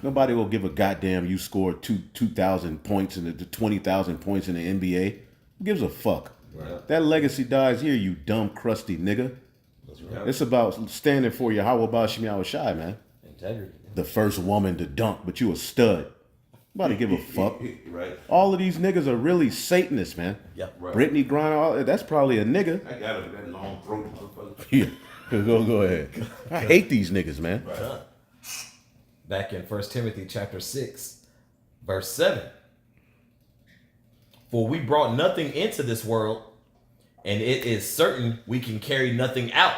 Nobody will give a goddamn you scored 2,000 points and 20,000 points in the NBA. Who gives a fuck? Right. That legacy dies here, you dumb crusty nigga. That's right. It's about standing for your how about Shemi Shy, man. Integrity. The first woman to dunk, but you a stud. Nobody give a fuck. Right. All of these niggas are really Satanists, man. Yep. Right. Brittany Griner, that's probably a nigga. I got that long throat, motherfucker. Yeah. Go ahead. I hate these niggas, man. Right. Back in 1 Timothy chapter 6, verse 7. For we brought nothing into this world, and it is certain we can carry nothing out.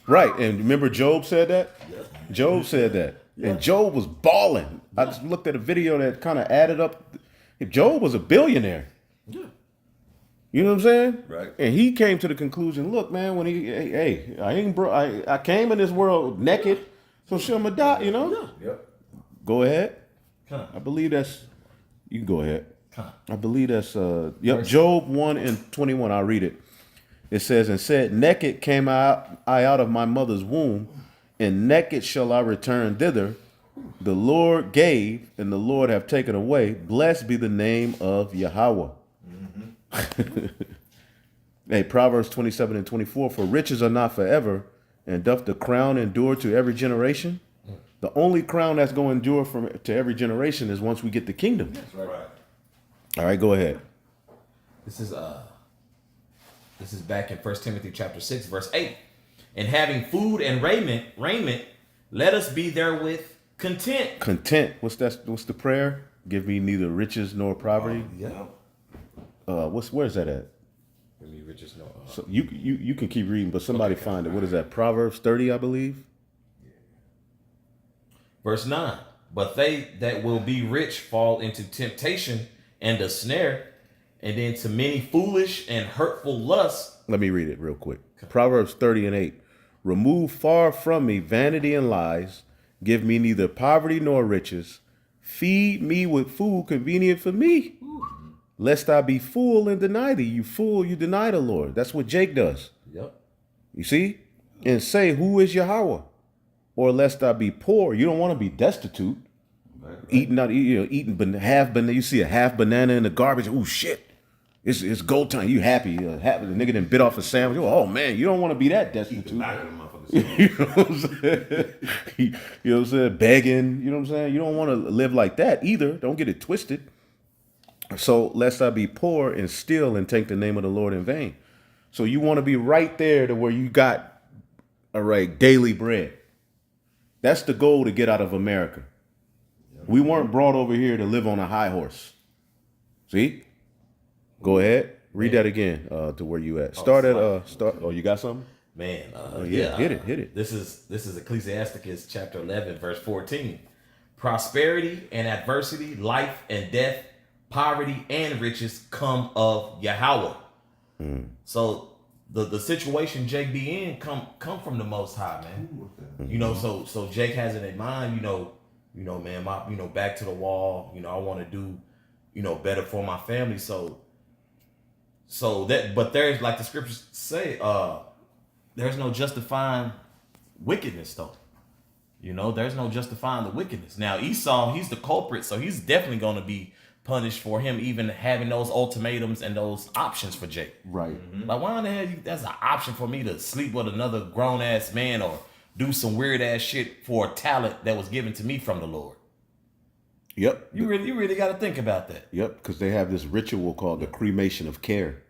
Right. And remember Job said that? Yeah. Job said that. Yeah. And Job was balling. I just looked at a video that kind of added up. Job was a billionaire. Yeah. You know what I'm saying? Right. And he came to the conclusion, look, man, when I ain't I came in this world naked, So Shemadiah, you know? Yep. Go ahead. Come I believe that's, you can go ahead. on. I believe that's, Job 1:21. I'll read it. It says, and said, naked came I out of my mother's womb, and naked shall I return thither. The Lord gave, and the Lord have taken away. Blessed be the name of Yahweh. Hey, Proverbs 27:24. For riches are not forever, and doth the crown endure to every generation? The only crown that's going to endure to every generation is once we get the kingdom. Right. All right, go ahead. This is back in 1 Timothy chapter 6, verse 8. And having food and raiment, let us be therewith content. Content. What's the prayer? Give me neither riches nor poverty. Yeah. Where's that at? Give me riches, no. So you can keep reading, but somebody find it. What is that? Proverbs 30, I believe. Verse 9. But they that will be rich fall into temptation and a snare, and into many foolish and hurtful lusts. Let me read it real quick. Proverbs 30:8. Remove far from me vanity and lies. Give me neither poverty nor riches. Feed me with food convenient for me. Lest I be full and deny thee. You fool, you deny the Lord. That's what Jake does. Yep. You see? And say, who is Yahweh? Or lest I be poor. You don't want to be destitute. Right. Eating half banana. You see a half banana in the garbage. Oh shit. It's gold time. You happy. The nigga done bit off a sandwich. Oh man, you don't want to be that destitute. Back of the motherfuckers. You know what I'm saying? You know what I'm saying? Begging. You know what I'm saying? You don't want to live like that either. Don't get it twisted. So lest I be poor and steal and take the name of the Lord in vain. So you want to be right there to where you got, all right, daily bread. That's the goal to get out of America. We weren't brought over here to live on a high horse. See? Go ahead. Read that again to where you at. Oh, you got something? Man, Hit it. This is Ecclesiasticus chapter 11, verse 14. Prosperity and adversity, life and death, poverty and riches come of Yahweh. So the situation Jake be in come from the Most High, man. You know, so Jake has it in mind. Man, back to the wall. I want to do, better for my family. So that, but there's, like the scriptures say, there's no justifying wickedness though. There's no justifying the wickedness. Now Esau, he's the culprit, so he's definitely going to be punished for him even having those ultimatums and those options for Jake. Right. Like, why in the hell that's an option for me to sleep with another grown ass man or do some weird ass shit for a talent that was given to me from the Lord? Yep. You really got to think about that. Yep, because they have this ritual called the cremation of care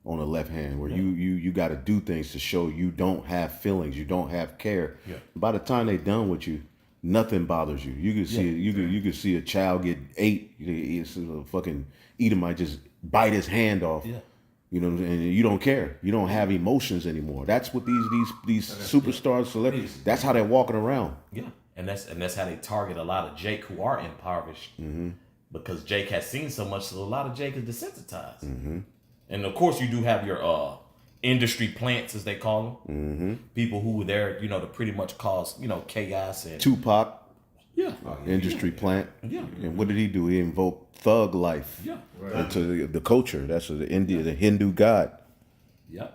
on the left hand, where you got to do things to show you don't have feelings, you don't have care. Yeah. By the time they done with you, nothing bothers you. You can see you can see a child get ate. It's a fucking Edomite just bite his hand off. Yeah. And you don't care. You don't have emotions anymore. That's what these superstars, celebrities. That's how they're walking around. Yeah. And that's how they target a lot of Jake who are impoverished, because Jake has seen so much, so a lot of Jake is desensitized. And of course, you do have your industry plants, as they call them, people who were there, to pretty much cause chaos and Tupac, industry Yeah. plant. Yeah. And what did he do? He invoked thug life into the culture. That's the Hindu god. Yeah.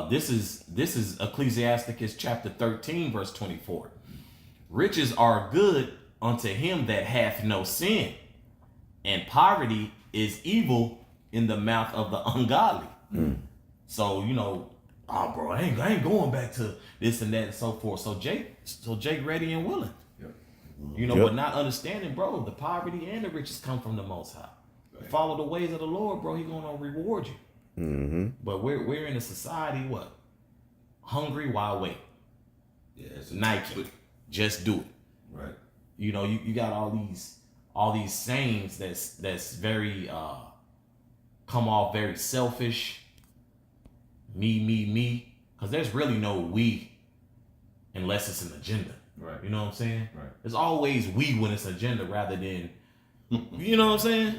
This is Ecclesiasticus chapter 13, verse 24. Riches are good unto him that hath no sin, and poverty is evil in the mouth of the ungodly. So, oh bro, I ain't going back to this and that and so forth. So Jake ready and willing. But not understanding, bro, the poverty and the riches come from the Most High. Follow the ways of the Lord, bro. He gonna reward you. But we're in a society, what? Hungry while waiting. Yeah, it's Nike. Just do it. Right. You got all these sayings that's very come off very selfish. Me. Because there's really no we unless it's an agenda. Right. You know what I'm saying? Right. There's always we when it's agenda rather than you know what I'm saying?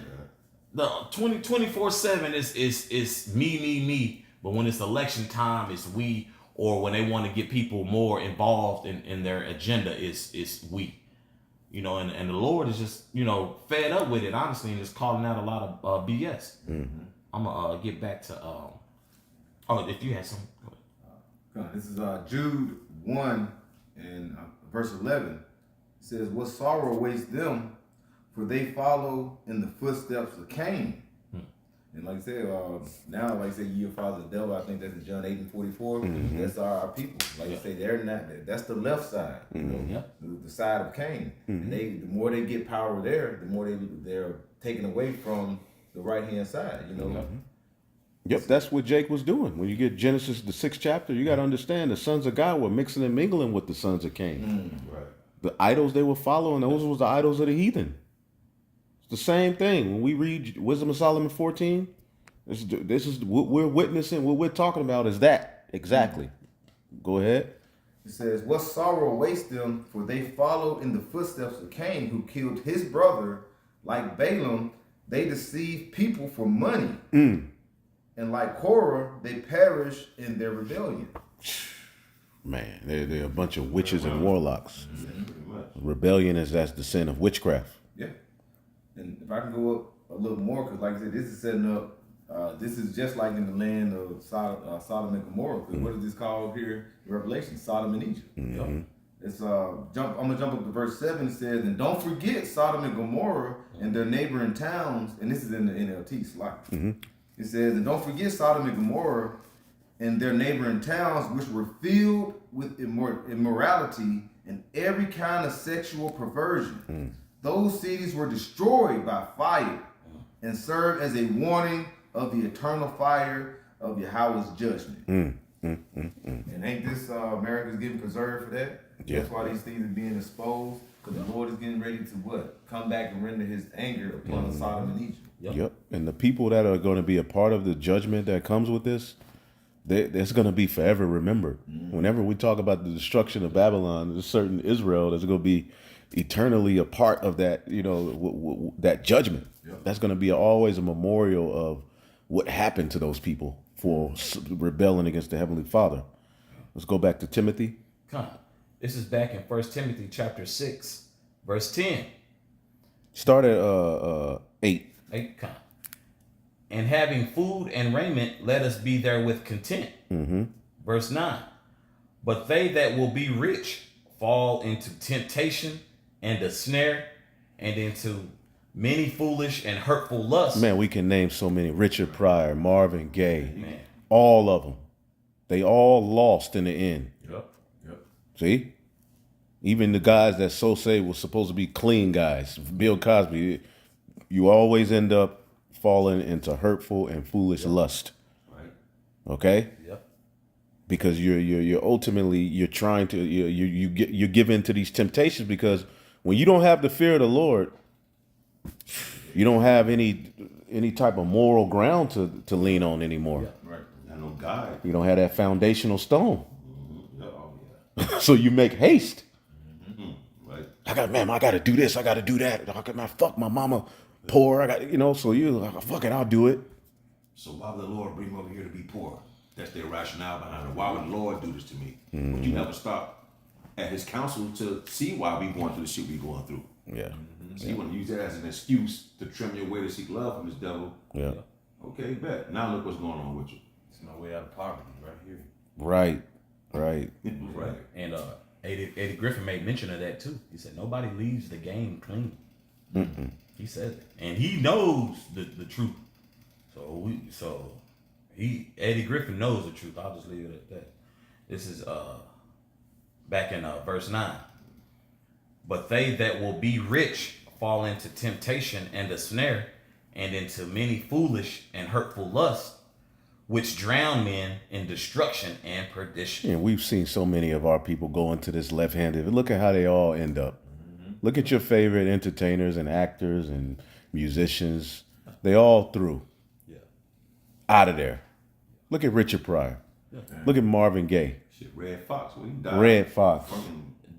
The 24/7 is me. But when it's election time, it's we or when they want to get people more involved in their agenda, is we. You know, and the Lord is just, you know, fed up with it, honestly, and just calling out a lot of BS. I'm going to get back to, if you had some. This is Jude 1 and verse 11. It says, what sorrow awaits them, for they follow in the footsteps of Cain. And like I said, now, like I said, you follow the devil. I think that's in John 8 and 44. That's our people. Like you say, they're not. That's the left side. You know, the side of Cain. And the more they get power there, the more they're taken away from the right hand side. You know. Yep, that's what Jake was doing. When you get Genesis, the 6th chapter, you got to understand the sons of God were mixing and mingling with the sons of Cain. Right. The idols they were following, those was the idols of the heathen. The same thing when we read Wisdom of Solomon 14. This is what we're witnessing. What we're talking about is that exactly. Go ahead. It says, "What sorrow awaits them, for they follow in the footsteps of Cain, who killed his brother. Like Balaam, they deceive people for money, and like Korah, they perish in their rebellion." Man, they're a bunch of witches and warlocks. Pretty much. Rebellion that's the sin of witchcraft. Yeah. And if I can go up a little more, because like I said, this is setting up, this is just like in the land of Sodom and Gomorrah. Because what is this called here in Revelation? Sodom and Egypt. It's I'm gonna jump up to verse 7. It says, "And don't forget Sodom and Gomorrah and their neighboring towns," and this is in the NLT slide. It says, "And don't forget Sodom and Gomorrah and their neighboring towns, which were filled with immorality and every kind of sexual perversion. Those cities were destroyed by fire and serve as a warning of the eternal fire of Yahweh's judgment." And ain't this America's getting preserved for that? Yeah. That's why these things are being exposed, because the Lord is getting ready to what? Come back and render his anger upon Sodom and Egypt. Yep. And the people that are going to be a part of the judgment that comes with this, that's going to be forever remembered. Whenever we talk about the destruction of Babylon, there's certain Israel that's going to be eternally a part of that, you know, that judgment. That's going to be always a memorial of what happened to those people for rebelling against the Heavenly Father. Let's go back to Timothy. Come on. This is back in 1 Timothy chapter 6, verse 10. Start at 8. 8, come. "And having food and raiment, let us be therewith content." Verse 9. "But they that will be rich fall into temptation and a snare, and into many foolish and hurtful lusts." Man, we can name so many. Richard Pryor, Marvin Gaye, Man. all of them. They all lost in the end. Yep. See? Even the guys that so say were supposed to be clean guys, Bill Cosby, you always end up falling into hurtful and foolish lust. Right. Okay? Yep. Because you're ultimately you're trying to you give in to these temptations, because when you don't have the fear of the Lord, you don't have any type of moral ground to lean on anymore. Right. And no guide. You don't have that foundational stone. Yeah. Oh, yeah. So you make haste. Right. I got to do this. I got to do that. Fuck my mama poor. So you like, fuck it, I'll do it. So why would the Lord bring me over here to be poor? That's their rationale behind it. Why would the Lord do this to me? But you never stop at his counsel to see why we going through the shit we going through. Yeah. So you want to use that as an excuse to trim your way to seek love from this devil. Yeah. Okay, bet. Now look what's going on with you. It's no way out of poverty right here. Right. Right. And Eddie Griffin made mention of that too. He said nobody leaves the game clean. He said it. And he knows the truth. So Eddie Griffin knows the truth. I'll just leave it at that. This is back in verse 9. "But they that will be rich fall into temptation and a snare, and into many foolish and hurtful lusts, which drown men in destruction and perdition." And we've seen so many of our people go into this left-handed. Look at how they all end up. Look at your favorite entertainers and actors and musicians. They all through. Yeah. Out of there. Look at Richard Pryor. Look at Marvin Gaye. Shit, Red Fox. Well, he died. Red Fox.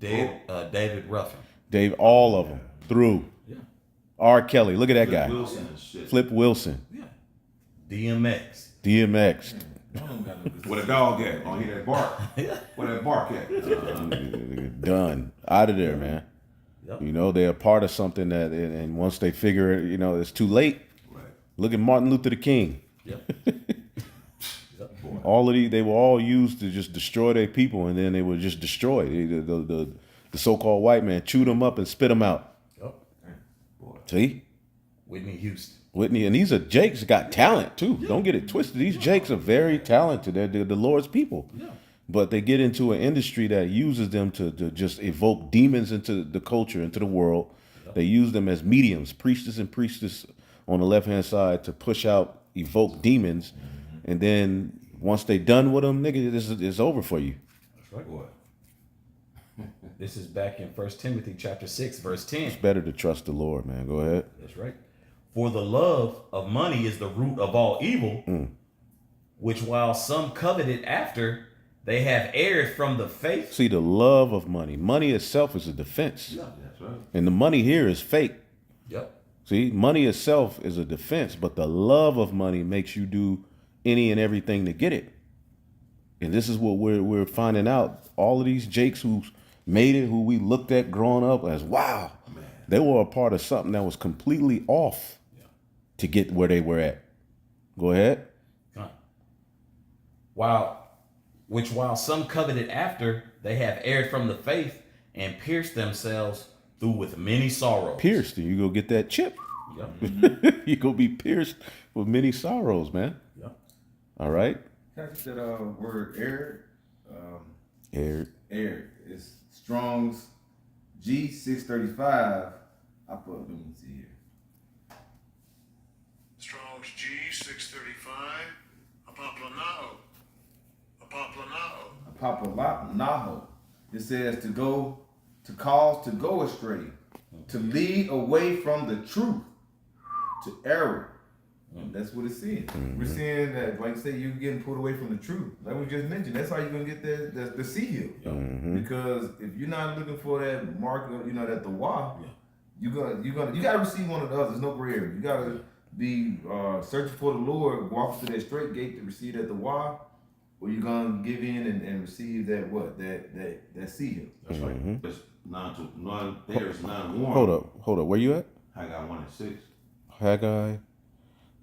David Ruffin. Dave, all of them through. Yeah. R. Kelly. Look at that guy. Wilson and shit. Flip Wilson. Yeah. DMX. DMX. Y'all don't got no good Where the sense. dog at? Oh, hear that bark? Where that bark at? Done. Out of there, man. Yep. You know, they're a part of something that, and once they figure it, you know, it's too late. Right. Look at Martin Luther King. Yep. All of these, they were all used to just destroy their people, and then they were just destroyed. The so-called white man chewed them up and spit them out. Yep. Boy. See? Whitney Houston. Whitney, and these are Jakes got talent too. Don't get it twisted. These Jakes are very talented. They're the Lord's people. Yeah. But they get into an industry that uses them to just evoke demons into the culture, into the world. They use them as mediums, priestess and priestess on the left-hand side to push out, evoke demons. And then once they done with them, nigga, it's over for you. That's right. Boy. This is back in 1 Timothy chapter 6, verse 10. It's better to trust the Lord, man. Go ahead. That's right. For the love of money is the root of all evil, which while some coveted after, they have erred from the faith. See, the love of money. Money itself is a defense. Yeah. That's right. And the money here is fake. Yep. See, money itself is a defense, but the love of money makes you do any and everything to get it. And this is what we're finding out. All of these Jakes who made it, who we looked at growing up as, wow, Man. they were a part of something that was completely off to get where they were at. Go ahead. While some coveted after, they have erred from the faith and pierced themselves through with many sorrows. Pierced, and you go get that chip. Yep. You go be pierced with many sorrows, man. Yep. All right. Can I get that word air? Aired. Air. It's Strong's G635. I put, let me see here. Strong's G635, Apoplanao. Apoplanao. It says to cause to go astray, to lead away from the truth, to error. That's what it's saying. We're seeing that, like I say, you're getting pulled away from the truth. Like we just mentioned, that's how you're gonna get the sea hill. Because if you're not looking for that mark, you know, that the wah, you gotta receive one of the others. There's no gray area. You gotta be searching for the Lord, walk through that straight gate to receive that the wah, or you're gonna give in and receive that that sea hill. That's right. It's there's non-warm. Hold up. Where you at? I got 1 and 6. Haggai.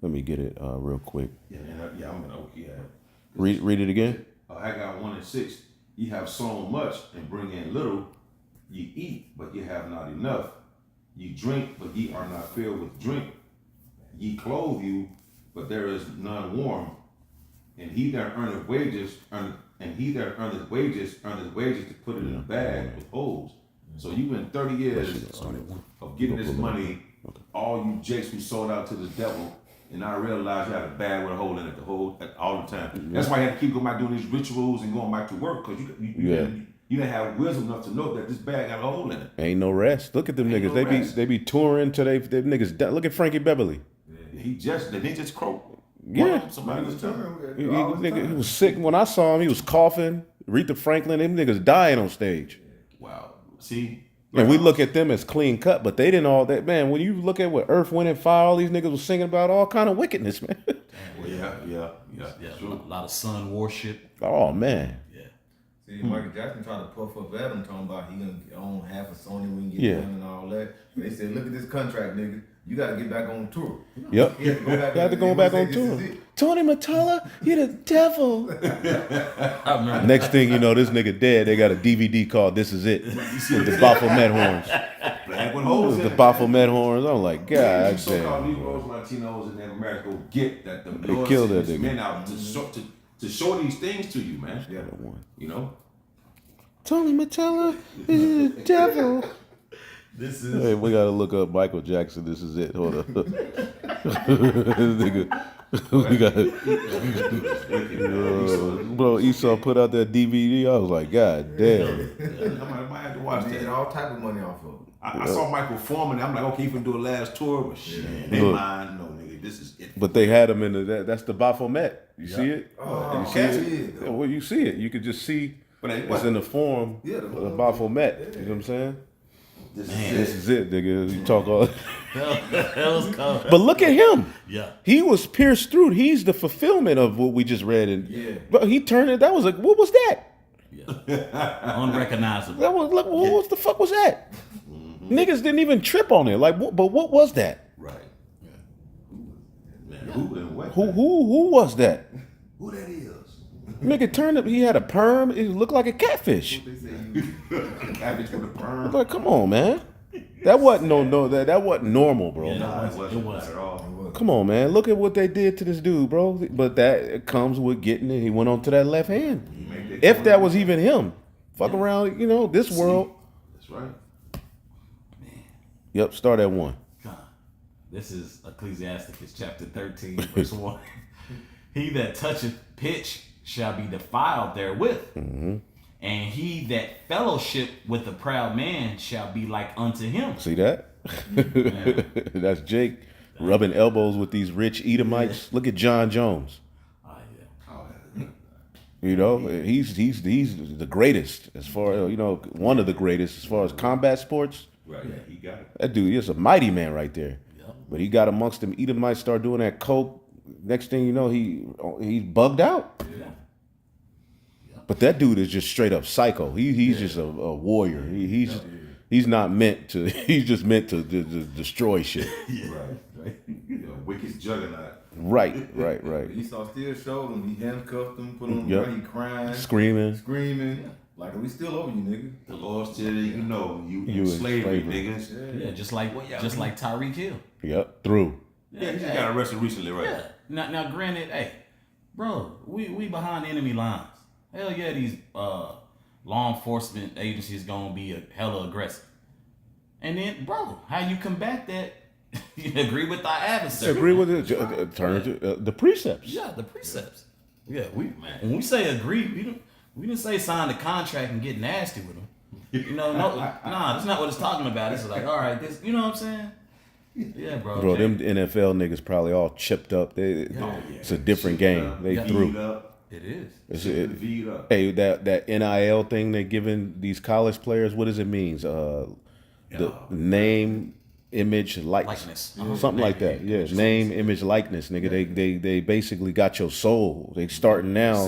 Let me get it real quick. Yeah, I'm gonna, yeah. Read it again. Haggai 1 and 6. Ye have sown much and bring in little. Ye eat, but ye have not enough. Ye drink, but ye are not filled with drink. Ye clothe you, but there is none warm. And he that earneth wages, earneth wages to put it in a bag with holes. So you've been 30 years of getting this money, all you jakes who sold out to the devil, and I realized you had a bag with a hole in it all the time. That's why you had to keep going back doing these rituals and going back to work, because you didn't have wisdom enough to know that this bag got a hole in it. Ain't no rest. Look at them Ain't niggas. no rest. They be touring till they niggas die. Look at Frankie Beverly. They just croaked. Yeah. Somebody was telling him. He was sick. When I saw him, he was coughing. Aretha Franklin, them niggas dying on stage. Wow. See? And we look at them as clean cut, but they didn't all that. Man, when you look at what Earth, Wind, and Fire, all these niggas was singing about all kind of wickedness, man. Well, yeah. Yeah. Sure. A lot of sun worship. Oh, man. Yeah. See, Michael Jackson tried to puff up at him, talking about he gonna own half of Sony when he get Yeah. done and all that. But they said, look at this contract, nigga. You gotta get back on tour. Yep. He had to go back, You had to go back on this tour. is it. Tony Motola, you the devil. I remember. Next thing you know, this nigga dead. They got a DVD called This Is It with the Baphomet horns. Black with holes in The it. Baphomet horns. I'm like, God So-called damn. Negroes, Latinos, and America will get that the They Lord killed sent that his nigga. men out to show these things to you, man. Yeah. You know? Tony Motola is the devil. This is Hey, we gotta look up Michael Jackson. This is it. Hold up. Nigga, we got bro. Esau put out that DVD. I was like, God damn. I might have to watch Made that. all type of money off of it. I saw Michael Foreman. I'm like, okay, he can do a last tour, but shit, they Look. lying. No, nigga, this is it. But they had him in the. That's the Baphomet. You see it? Oh, you see catch it? it. Yeah, well, you see it. You could just see But it's in the form Yeah, of the Baphomet. You know what I'm saying? This This is is it, nigga. You talk all. That was cold. But look at him. Yeah. He was pierced through. He's the fulfillment of what we just read. And Yeah. but he turned it. That was like, what was that? Unrecognizable. That was like, what the fuck was that? Niggas didn't even trip on it. Like, but what was that? right. Man, who and what? Who was that? Who that is? Nigga turned up. He had a perm. It looked like a catfish. They say you Cabbage with a perm. Like, come on, man. That wasn't that wasn't normal, bro. Yeah. Nah, it wasn't It was. at all. Come on, man. Look at what they did to this dude, bro. But that comes with getting it. He went on to that left hand. He made If corner. that was even him, fuck around, this world. That's right. Yep, start at 1. God. This is Ecclesiasticus chapter 13, verse 1. He that toucheth pitch shall be defiled therewith. And he that fellowship with the proud man shall be like unto him. See that? That's Jake rubbing elbows with these rich Edomites. Look at John Jones. Oh, yeah. Oh, yeah. He's the greatest as far as one of the greatest as far as combat sports. Right. Yeah, he got it. That dude is a mighty man right there. Yep. But he got amongst them Edomites, start doing that coke. Next thing you know, he's bugged out. Yeah. But that dude is just straight up psycho. He's just a warrior. He's not meant to. He's just meant to destroy shit. Right. Yeah, wicked juggernaut. Right. Esau still showed him. He handcuffed him, put him on the Yep. ground. He crying, Screaming. like we still over you, nigga. The Lord's telling you, you You in in slavery, slavery. niggas. Yeah, just like Tyreek Hill. Yep. Through. Yeah, he just got arrested recently, right? Yeah. Now, granted, hey, bro, we behind enemy lines. Hell yeah, these law enforcement agencies gonna be hella aggressive. And then, bro, how you combat that? You agree with thy adversary. Agree with it. Turn to the precepts. Yeah, the precepts. Yeah, when we say agree, we didn't say sign the contract and get nasty with them. That's not what it's talking about. It's like, all right, this, you know what I'm saying? Yeah, bro. Bro, them NFL niggas probably all chipped up. It's a different game. They Beat through. up. It is. It's Beat up. Hey, that NIL thing they're giving these college players, what does it mean? The name, image, likeness. Likeness. Something like that. Yeah, name, image, likeness, nigga. They basically got your soul. They starting now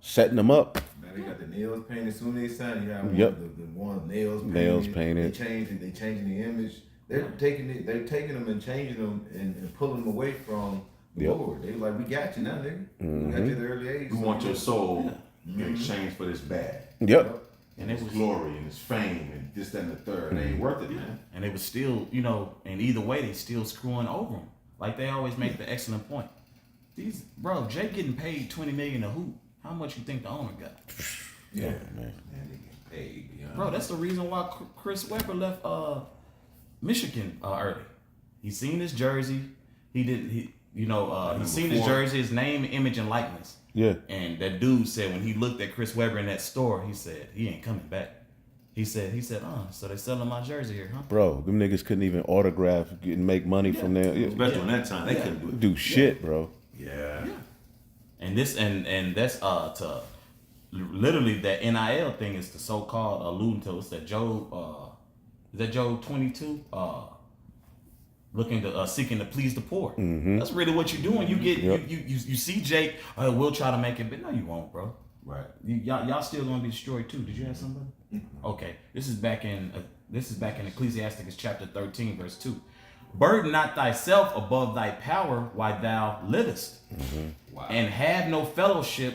Setting them up. Man, they got the nails painted. As soon as they signed, you got Yep. the one nails painted. Nails painted. They changing the image. They're taking them and changing them and pulling them away from the Yep. Lord. They like, we got you now, nigga. We got you at the early age. We want your soul in exchange for this bag. Yep. And His glory and his fame and this, that, and the third. It ain't worth it, man. And they was still, and either way, they still screwing over them. Like they always make the excellent point. Jay getting paid $20 million a hoop. How much you think the owner got? Yeah, man. Man, they get paid. Bro, that's the reason why Chris Webber left Michigan early. He seen his jersey. He seen his jersey, his name, image, and likeness. Yeah. And that dude said when he looked at Chris Webber in that store, he said he ain't coming back. He said, so they selling my jersey here, huh? Bro, them niggas couldn't even autograph and make money from there. Especially in that time, they couldn't Do shit, bro. Yeah. And this and that's to literally that NIL thing is the so-called alluding to it's that Job 22 looking to seeking to please the poor. That's really what you're doing. You get you see Jake, we'll try to make it, but no, you won't, bro. Right. Y'all still gonna be destroyed too. Did you have somebody? Okay, this is back in Ecclesiasticus chapter 13 verse 2. Burden not thyself above thy power while thou livest, Wow. and have no fellowship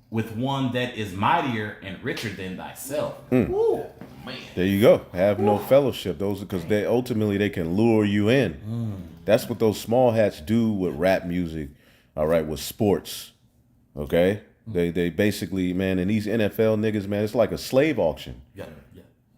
with one that is mightier and richer than thyself. Ooh, man. There you go. Have no fellowship. Those because they ultimately they can lure you in. That's what those small hats do with rap music. All right, with sports. Okay, they basically, man, and these NFL niggas, man, it's like a slave auction. Yeah.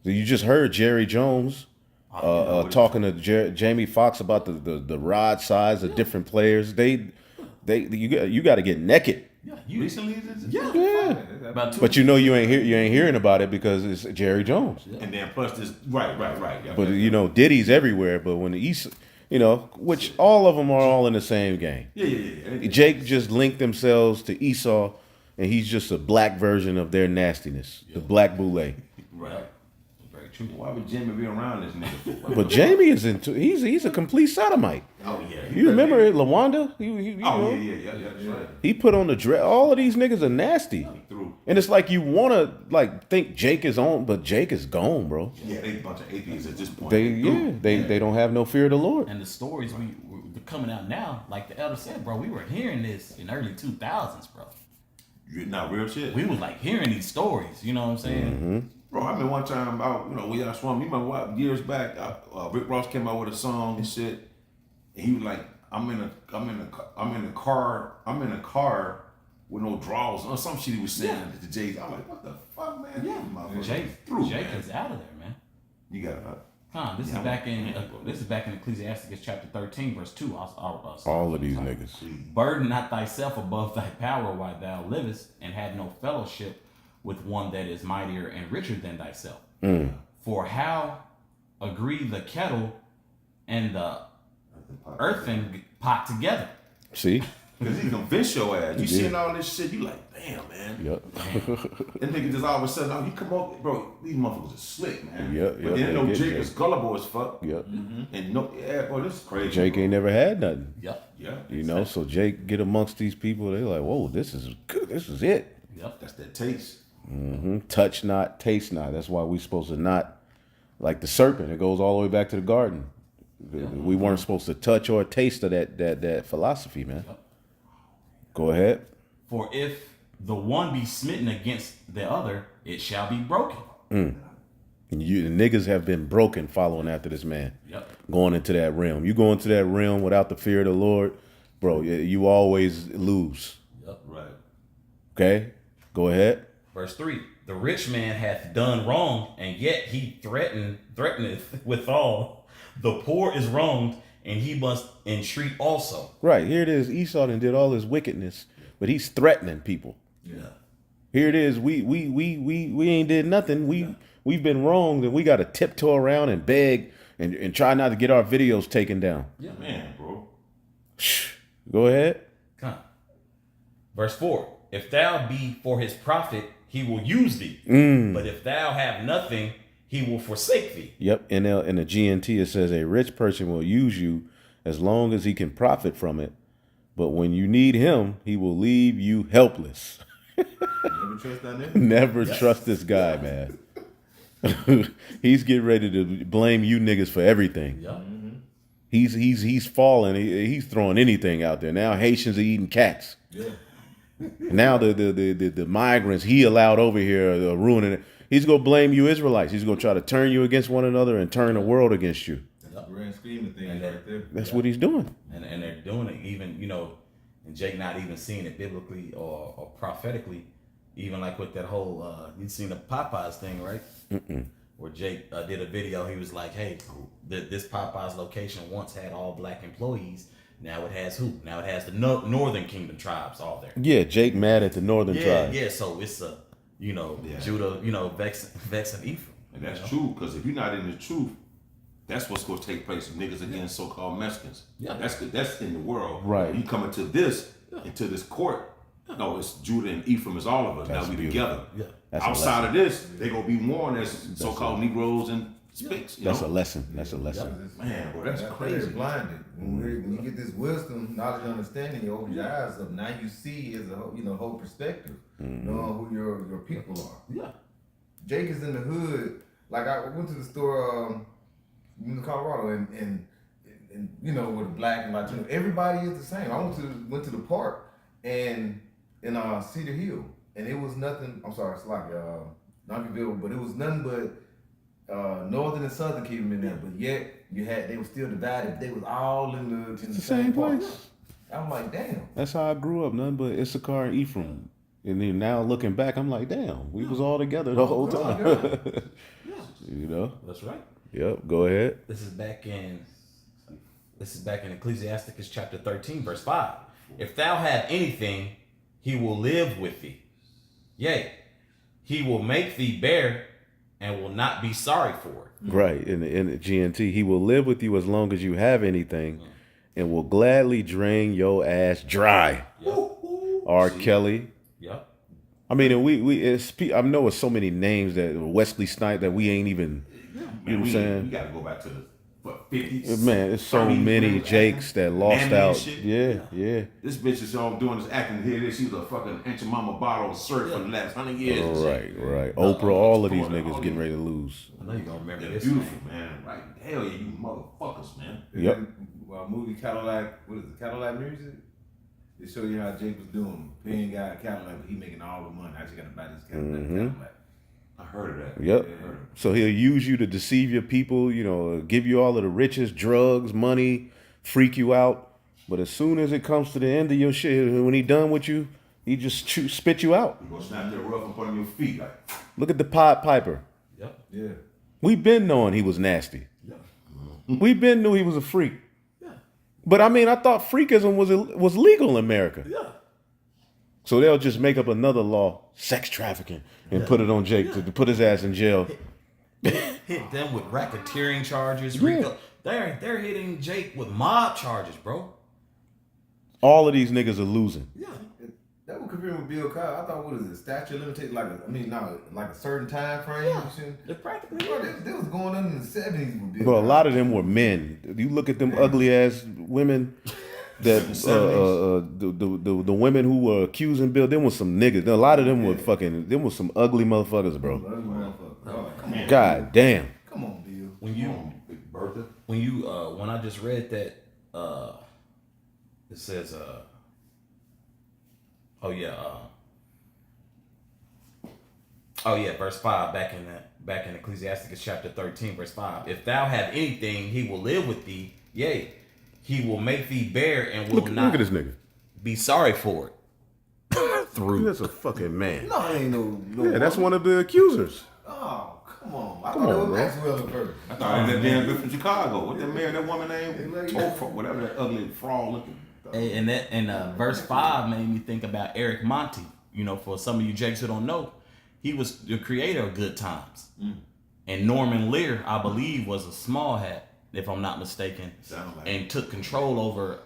So you just heard Jerry Jones talking to Jamie Foxx about the rod size of different players. You got to get naked. Yeah, Recently, Yeah. about two. But you ain't hearing about it because it's Jerry Jones. and then plus this, right. Yeah, But Diddy's everywhere. But when the East, which all of them are all in the same game. yeah. Jake just linked themselves to Esau, and he's just a black version of their nastiness, the black boule. Right. Very True. Why would Jimmy be around this nigga? But Jamie is into. He's a complete sodomite. Oh yeah. You remember Lawanda? You Oh know, yeah, that's right. he put on the dress. All of these niggas are nasty. Through. And it's like you want to like think Jake is on, but Jake is gone, bro. Yeah, they a bunch of atheists at this point. They don't have no fear of the Lord. And the stories we're coming out now, like the elder said, bro, we were hearing this in early 2000s, bro. Not real shit. We was like hearing these stories, you know what I'm saying? Bro, I remember one time about, we y'all swum. You remember what, years back, Rick Ross came out with a song and shit. And he was like, I'm in a car with no drawers or some shit he was saying to Jay. I'm like, what the fuck, man? Yeah. Jake is out of there, man. You got it. This is back in Ecclesiasticus chapter 13, verse 2. All of these niggas. Burden not thyself above thy power while thou livest, and have no fellowship with one that is mightier and richer than thyself. For how agree the kettle and the earthen pot together? See? Because he convinced your ass. You seeing all this shit, you like, damn, man. Yep. That nigga just all of a sudden, you come up, bro, these motherfuckers are slick, man. Yep, But then no they get Jake Jake. is gullible as fuck. Yep. And no, bro, this is crazy. Jake bro. ain't never had nothing. Yep. Yeah. You know, so Jake get amongst these people. They like, whoa, this is good. This is it. Yep. That's that taste. Touch not, taste not. That's why we supposed to not, like the serpent. It goes all the way back to the garden. We weren't supposed to touch or taste of that philosophy, man. Yep. Go ahead. For if the one be smitten against the other, it shall be broken. The niggas have been broken following after this man. Yep. Going into that realm. You go into that realm without the fear of the Lord, bro, you always lose. Yep. Right. Okay? Go ahead. Verse 3. The rich man hath done wrong, and yet he threateneth withal. The poor is wronged, and he must entreat also. Right. Here it is. Esau done did all his wickedness, but he's threatening people. Yeah. Here it is. We ain't did nothing. We've been wronged, and we got to tiptoe around and beg and try not to get our videos taken down. Yeah. Man, bro. Go ahead. Come. Verse 4. If thou be for his profit, he will use thee. But if thou have nothing, he will forsake thee. Yep. In the GNT, it says a rich person will use you as long as he can profit from it. But when you need him, he will leave you helpless. Never trust that nigga. Never trust this guy, man. He's getting ready to blame you niggas for everything. Yep. He's falling. He's throwing anything out there. Now Haitians are eating cats. Yeah. Now the migrants he allowed over here are ruining it. He's gonna blame you Israelites. He's gonna try to turn you against one another and turn the world against you. That's the grand scheme of things right there. That's what he's doing. And they're doing it even, and Jake not even seeing it biblically or prophetically, even like with that whole, you seen the Popeyes thing, right? Where Jake did a video. He was like, hey, this Popeyes location once had all black employees. Now it has who? Now it has the Northern Kingdom tribes all there. Yeah, Jake mad at the Northern tribe. Yeah, so it's Judah, vexing Ephraim. And that's true, because if you're not in the truth, that's what's going to take place with niggas against so-called Mexicans. Yeah. That's in the world. Right. You come into this court, no, it's Judah and Ephraim is all of us. That's now we beautiful. together. Yeah. That's a Outside of this, they going to be mourned as so-called Negroes and Spicks. That's a lesson. That's a lesson. Man, bro, that's crazy. They're blinded. When you get this wisdom, knowledge, understanding, you open your eyes up. Now you see as a whole perspective, knowing who your people are. Yeah. Jake is in the hood. Like I went to the store in Colorado and with the black and Latino, everybody is the same. I went to the park and in Cedar Hill, and it was nothing. I'm sorry, it's like Knoxville, but it was nothing but Northern and Southern Kingdom in there. But yet they were still divided. They was all in the same place. park. I'm like, damn. That's how I grew up. Nothing but Issachar and Ephraim. And then now looking back, I'm like, damn, we was all together the whole time. That's right. Yep. Go ahead. This is back in Ecclesiasticus chapter 13, verse 5. If thou have anything, he will live with thee. Yea, he will make thee bear and will not be sorry for it. Right. In the GNT, he will live with you as long as you have anything and will gladly drain your ass dry. Yep. R. Kelly. Yep. I mean, and I know it's so many names that Wesley Snipes that we ain't even You know what I'm saying? We gotta go back to the 50s. Man, it's so 30s, many really Jakes that lost Anime and out. shit. Yeah. This bitch is all doing this acting here. She was a fucking Aunt your mama bottle of syrup for the last 100 years. and shit. Right. Oprah, all of these Florida, niggas all getting these- ready to lose. I know you're gonna remember They're this. beautiful, man. Right? Hell yeah, you motherfuckers, man. Yep. Movie Cadillac, what is it? Cadillac Music? They show you how Jake was doing. Paying guy a Cadillac, but he making all the money. I just gotta buy this Cadillac. I heard of that. Yep. Yeah. So he'll use you to deceive your people, you know, give you all of the riches, drugs, money, freak you out. But as soon as it comes to the end of your shit, when he done with you, he just spit you out. You gonna snap that rough and put on your feet like. Look at the Pied Piper. Yep. Yeah. We been knowing he was nasty. Yeah. We been knew he was a freak. Yeah. But I mean, I thought freakism was legal in America. Yeah. So they'll just make up another law, sex trafficking, and put it on Jake to put his ass in jail. Hit them with racketeering charges. Yeah. Rico. They're hitting Jake with mob charges, bro. All of these niggas are losing. Yeah. That would compare with Bill Cosby. I thought, what is it? Statute of limitations? Like a certain time frame. Yeah. You see? They're practically. Bro, they was going on in the 70s with Bill But a Cosby. lot of them were men. You look at them ugly ass women that the women who were accusing Bill, them was some niggas. A lot of them were fucking. Them was some ugly motherfuckers, bro. Ugly motherfucker. Oh, come on. God damn. Come on, Bill. When I just read that, it says, verse 5 back in Ecclesiasticus chapter 13, verse 5. If thou have anything, he will live with thee. Yea, he will make thee bear and will Look not at this nigga. be sorry for it. That's a fucking man. No, it ain't no. Yeah, that's one of the accusers. Oh, come on. I Come thought on, it was bro. Maxwell at first. I thought that damn bitch from Chicago. What that woman named? Like- Topher, whatever that ugly fraud looking. And verse 5 made me think about Eric Monty. You know, for some of you Jakes who don't know, he was the creator of Good Times. And Norman Lear, I believe, was a small hat, if I'm not mistaken, Sounds like and took control over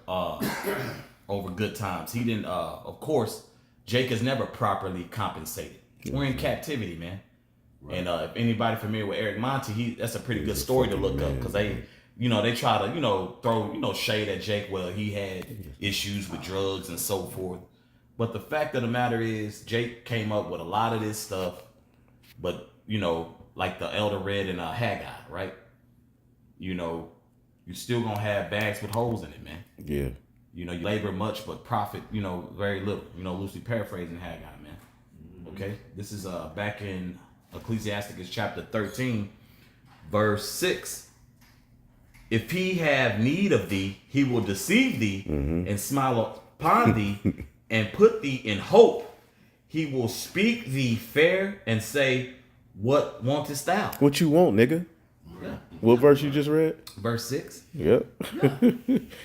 over Good Times. He didn't. Of course, Jake is never properly compensated. We're in captivity, man. Right. And if anybody familiar with Eric Monty, that's a pretty good story to look up because they try to throw shade at Jake. Well, he had issues with drugs and so forth. But the fact of the matter is, Jake came up with a lot of this stuff. But like the Elder Red and Haggai, right? You still gonna have bags with holes in it, man. Yeah. You labor much, but profit, very little. Loosely paraphrasing Haggai, man. Okay, this is back in Ecclesiasticus chapter 13, verse 6. If he have need of thee, he will deceive thee and smile upon thee and put thee in hope. He will speak thee fair and say, what wantest thou? What you want, nigga? Yeah. What verse you just read? Verse 6. Yep.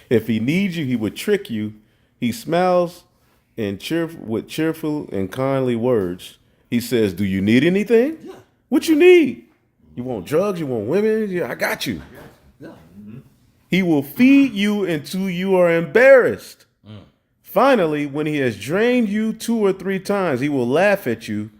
If he needs you, he would trick you. He smiles with cheerful and kindly words. He says, do you need anything? Yeah. What you need? You want drugs? You want women? Yeah, I got you. Yeah. He will feed you until you are embarrassed. Finally, when he has drained you 2 or 3 times, he will laugh at you.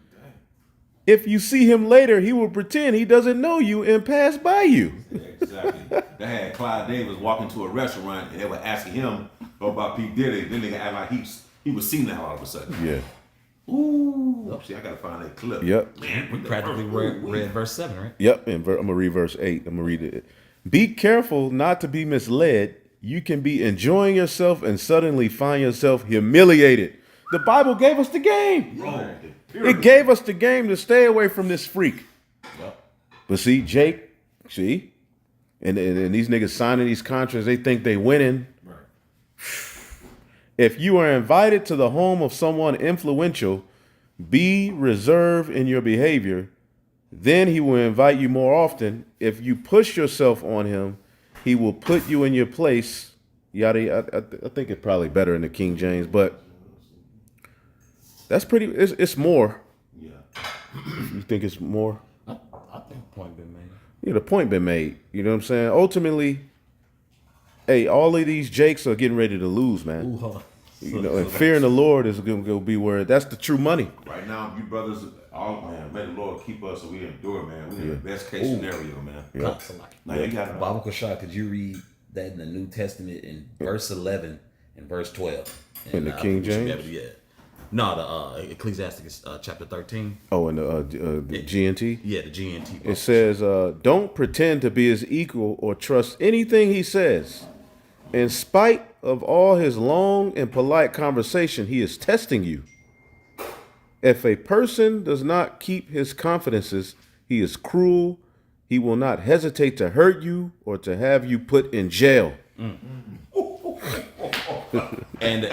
If you see him later, he will pretend he doesn't know you and pass by you. Exactly. They had Clyde Davis walking to a restaurant and they were asking him about P. Diddy. Then they act like he was senile all of a sudden. Yeah. Ooh. See, I gotta find that clip. Yep. Man, We practically read verse 7, right? Yep. And I'm going to read verse 8. I'm going to read it. Be careful not to be misled. You can be enjoying yourself and suddenly find yourself humiliated. The Bible gave us the game. It gave us the game to stay away from this freak. Yep. But see, Jake, and these niggas signing these contracts, they think they winning. Right. If you are invited to the home of someone influential, be reserved in your behavior. Then he will invite you more often. If you push yourself on him, he will put you in your place. Yada. I think it's probably better in the King James, but that's pretty. It's more. Yeah. You think it's more? I think the point been made. Yeah, the point been made. You know what I'm saying? Ultimately, hey, all of these Jakes are getting ready to lose, man. Ooh, hold on. You know, and fearing the Lord is going to be where that's the true money. Right now, you brothers, all man, may the Lord keep us so we endure, man. We in the best case scenario, man. Yeah. Now you got Baba Kashar, could you read that in the New Testament in verse 11 and verse 12? In the King James? Yeah. No, the Ecclesiastes chapter 13. Oh, and the GNT? Yeah, the GNT. It says, don't pretend to be his equal or trust anything he says. In spite of all his long and polite conversation, he is testing you. If a person does not keep his confidences, he is cruel. He will not hesitate to hurt you or to have you put in jail. And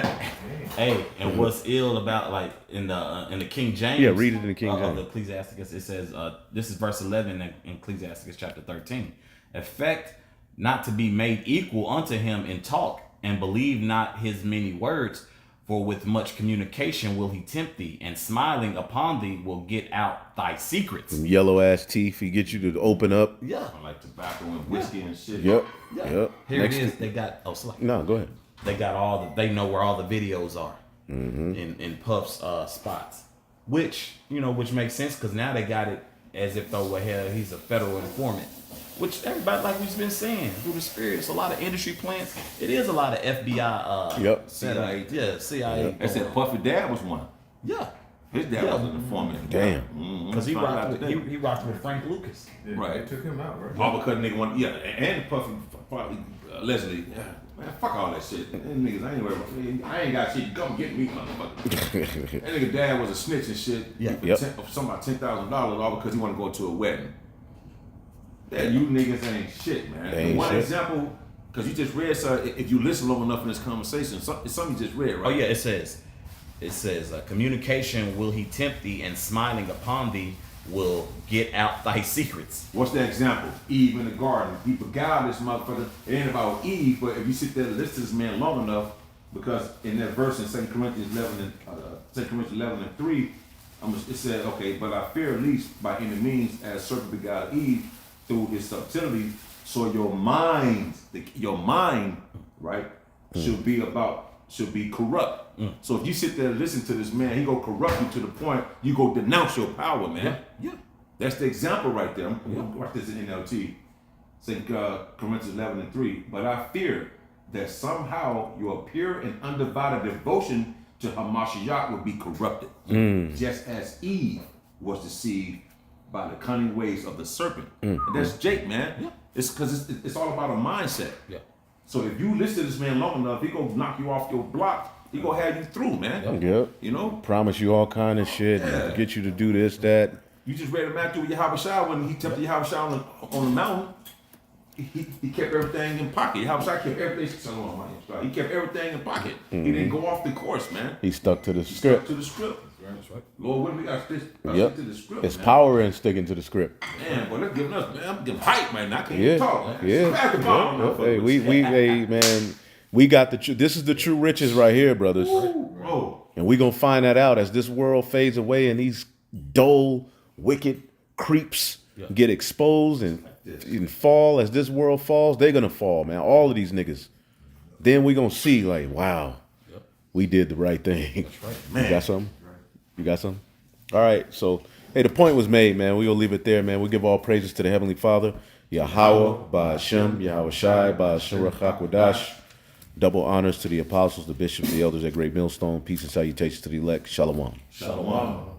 hey, and what's ill about like in the King James? Yeah, read it in the King James. The Ecclesiastes, it says, this is verse 11 in Ecclesiastes chapter 13. Affect not to be made equal unto him in talk, and believe not his many words, for with much communication will he tempt thee, and smiling upon thee will get out thy secrets. Some yellow ass teeth, he get you to open up. Yeah. like tobacco and whiskey and shit. Yep. Yeah. Yep. Here Next it is. They got No, go ahead. they got they know where all the videos are in Puff's spots, which makes sense because now they got it as if though he's a federal informant, which everybody, like we've been saying through the spirit, it's a lot of industry plants. It is a lot of FBI. Yep. CIA. Yeah, CIA. They said Puffy dad was one. Yeah, His dad was an informant. Damn. because he Found out rocked today. he rocked with Frank Lucas. Yeah, Right. They took him out, right? All because nigga want, and Puffy, probably, Leslie, man, fuck all that shit. Them niggas, I ain't got shit. Come get me, motherfucker. That nigga dad was a snitch and shit. Yeah. Yep. For somebody $10,000 all because he want to go to a wedding. That you niggas ain't shit, man. They ain't One shit. example, because you just read, sir, if you listen long enough in this conversation, it's something you just read, right? Oh yeah, it says, communication will he tempt thee, and smiling upon thee will get out thy secrets. What's the example? Eve in the garden. He beguiled this motherfucker. It ain't about Eve, but if you sit there and listen to this man long enough, because in that verse in 2 Corinthians 11 and 3, it said, okay, but I fear least by any means as serpent beguiled Eve through his subtlety, so your mind, right, should be corrupt. So if you sit there and listen to this man, he go corrupt you to the point you go denounce your power, man. Yeah. That's the example right there. I'm gonna write this in NLT. 2 Corinthians 11 and 3. But I fear that somehow your pure and undivided devotion to Hamashiach would be corrupted, just as Eve was deceived by the cunning ways of the serpent. And that's Jake, man. Yeah. It's because it's all about a mindset. Yeah. So if you listen to this man long enough, he gonna knock you off your block. He gonna have you through, man. Yep. You know? Promise you all kind of shit. Yeah. Get you to do this, that. You just read a Matthew with Yahushua when he tempted Yahushua on the mountain. He kept everything in pocket. Yahushua kept everything. He kept everything in pocket. He didn't go off the course, man. He stuck to the He stuck script. to the script. That's right. Lord, what do we got to stick Yep. to the script? It's man. power in sticking to the script. Man, boy, that's giving us, man. I'm getting hype, man. I can't Yeah. even talk, man. Yeah. Pass the ball, Yep. motherfucker. Hey, man, we got this is the true riches right here, brothers. Bro. And we gonna find that out as this world fades away and these dull, wicked creeps get exposed and fall. As this world falls, they're gonna fall, man. All of these niggas. Then we gonna see, like, wow, we did the right thing. That's right. Man. You got something? You got something? All right. So, hey, the point was made, man. We gonna leave it there, man. We give all praises to the Heavenly Father, Yahweh, Ba'ashem, Yahweh Shai, Ba'ashem Rachakwadash. Double honors to the apostles, the bishops, the elders at Great Millstone. Peace and salutations to the elect. Shalom. Shalom.